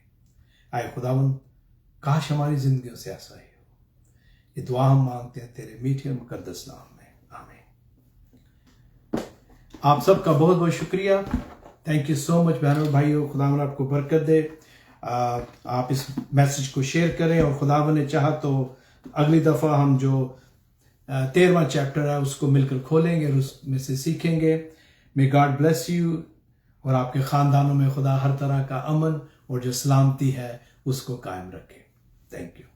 आए खुदावंद काश हमारी जिंदगियों से ऐसा ही हो। ये दुआ हम मांगते हैं तेरे मीठे और मुकद्दस नाम में, आमीन। आप सबका बहुत बहुत शुक्रिया। थैंक यू सो मच बहनों और भाइयों। खुदावंद आपको बरकत दे। आप इस मैसेज को शेयर करें, और खुदावंद ने चाहा तो अगली दफा हम जो 13वां चैप्टर है उसको मिलकर खोलेंगे और उसमें से सीखेंगे। मे गॉड ब्लेस यू, और आपके खानदानों में खुदा हर तरह का अमन और जो सलामती है उसको कायम रखे। Thank you.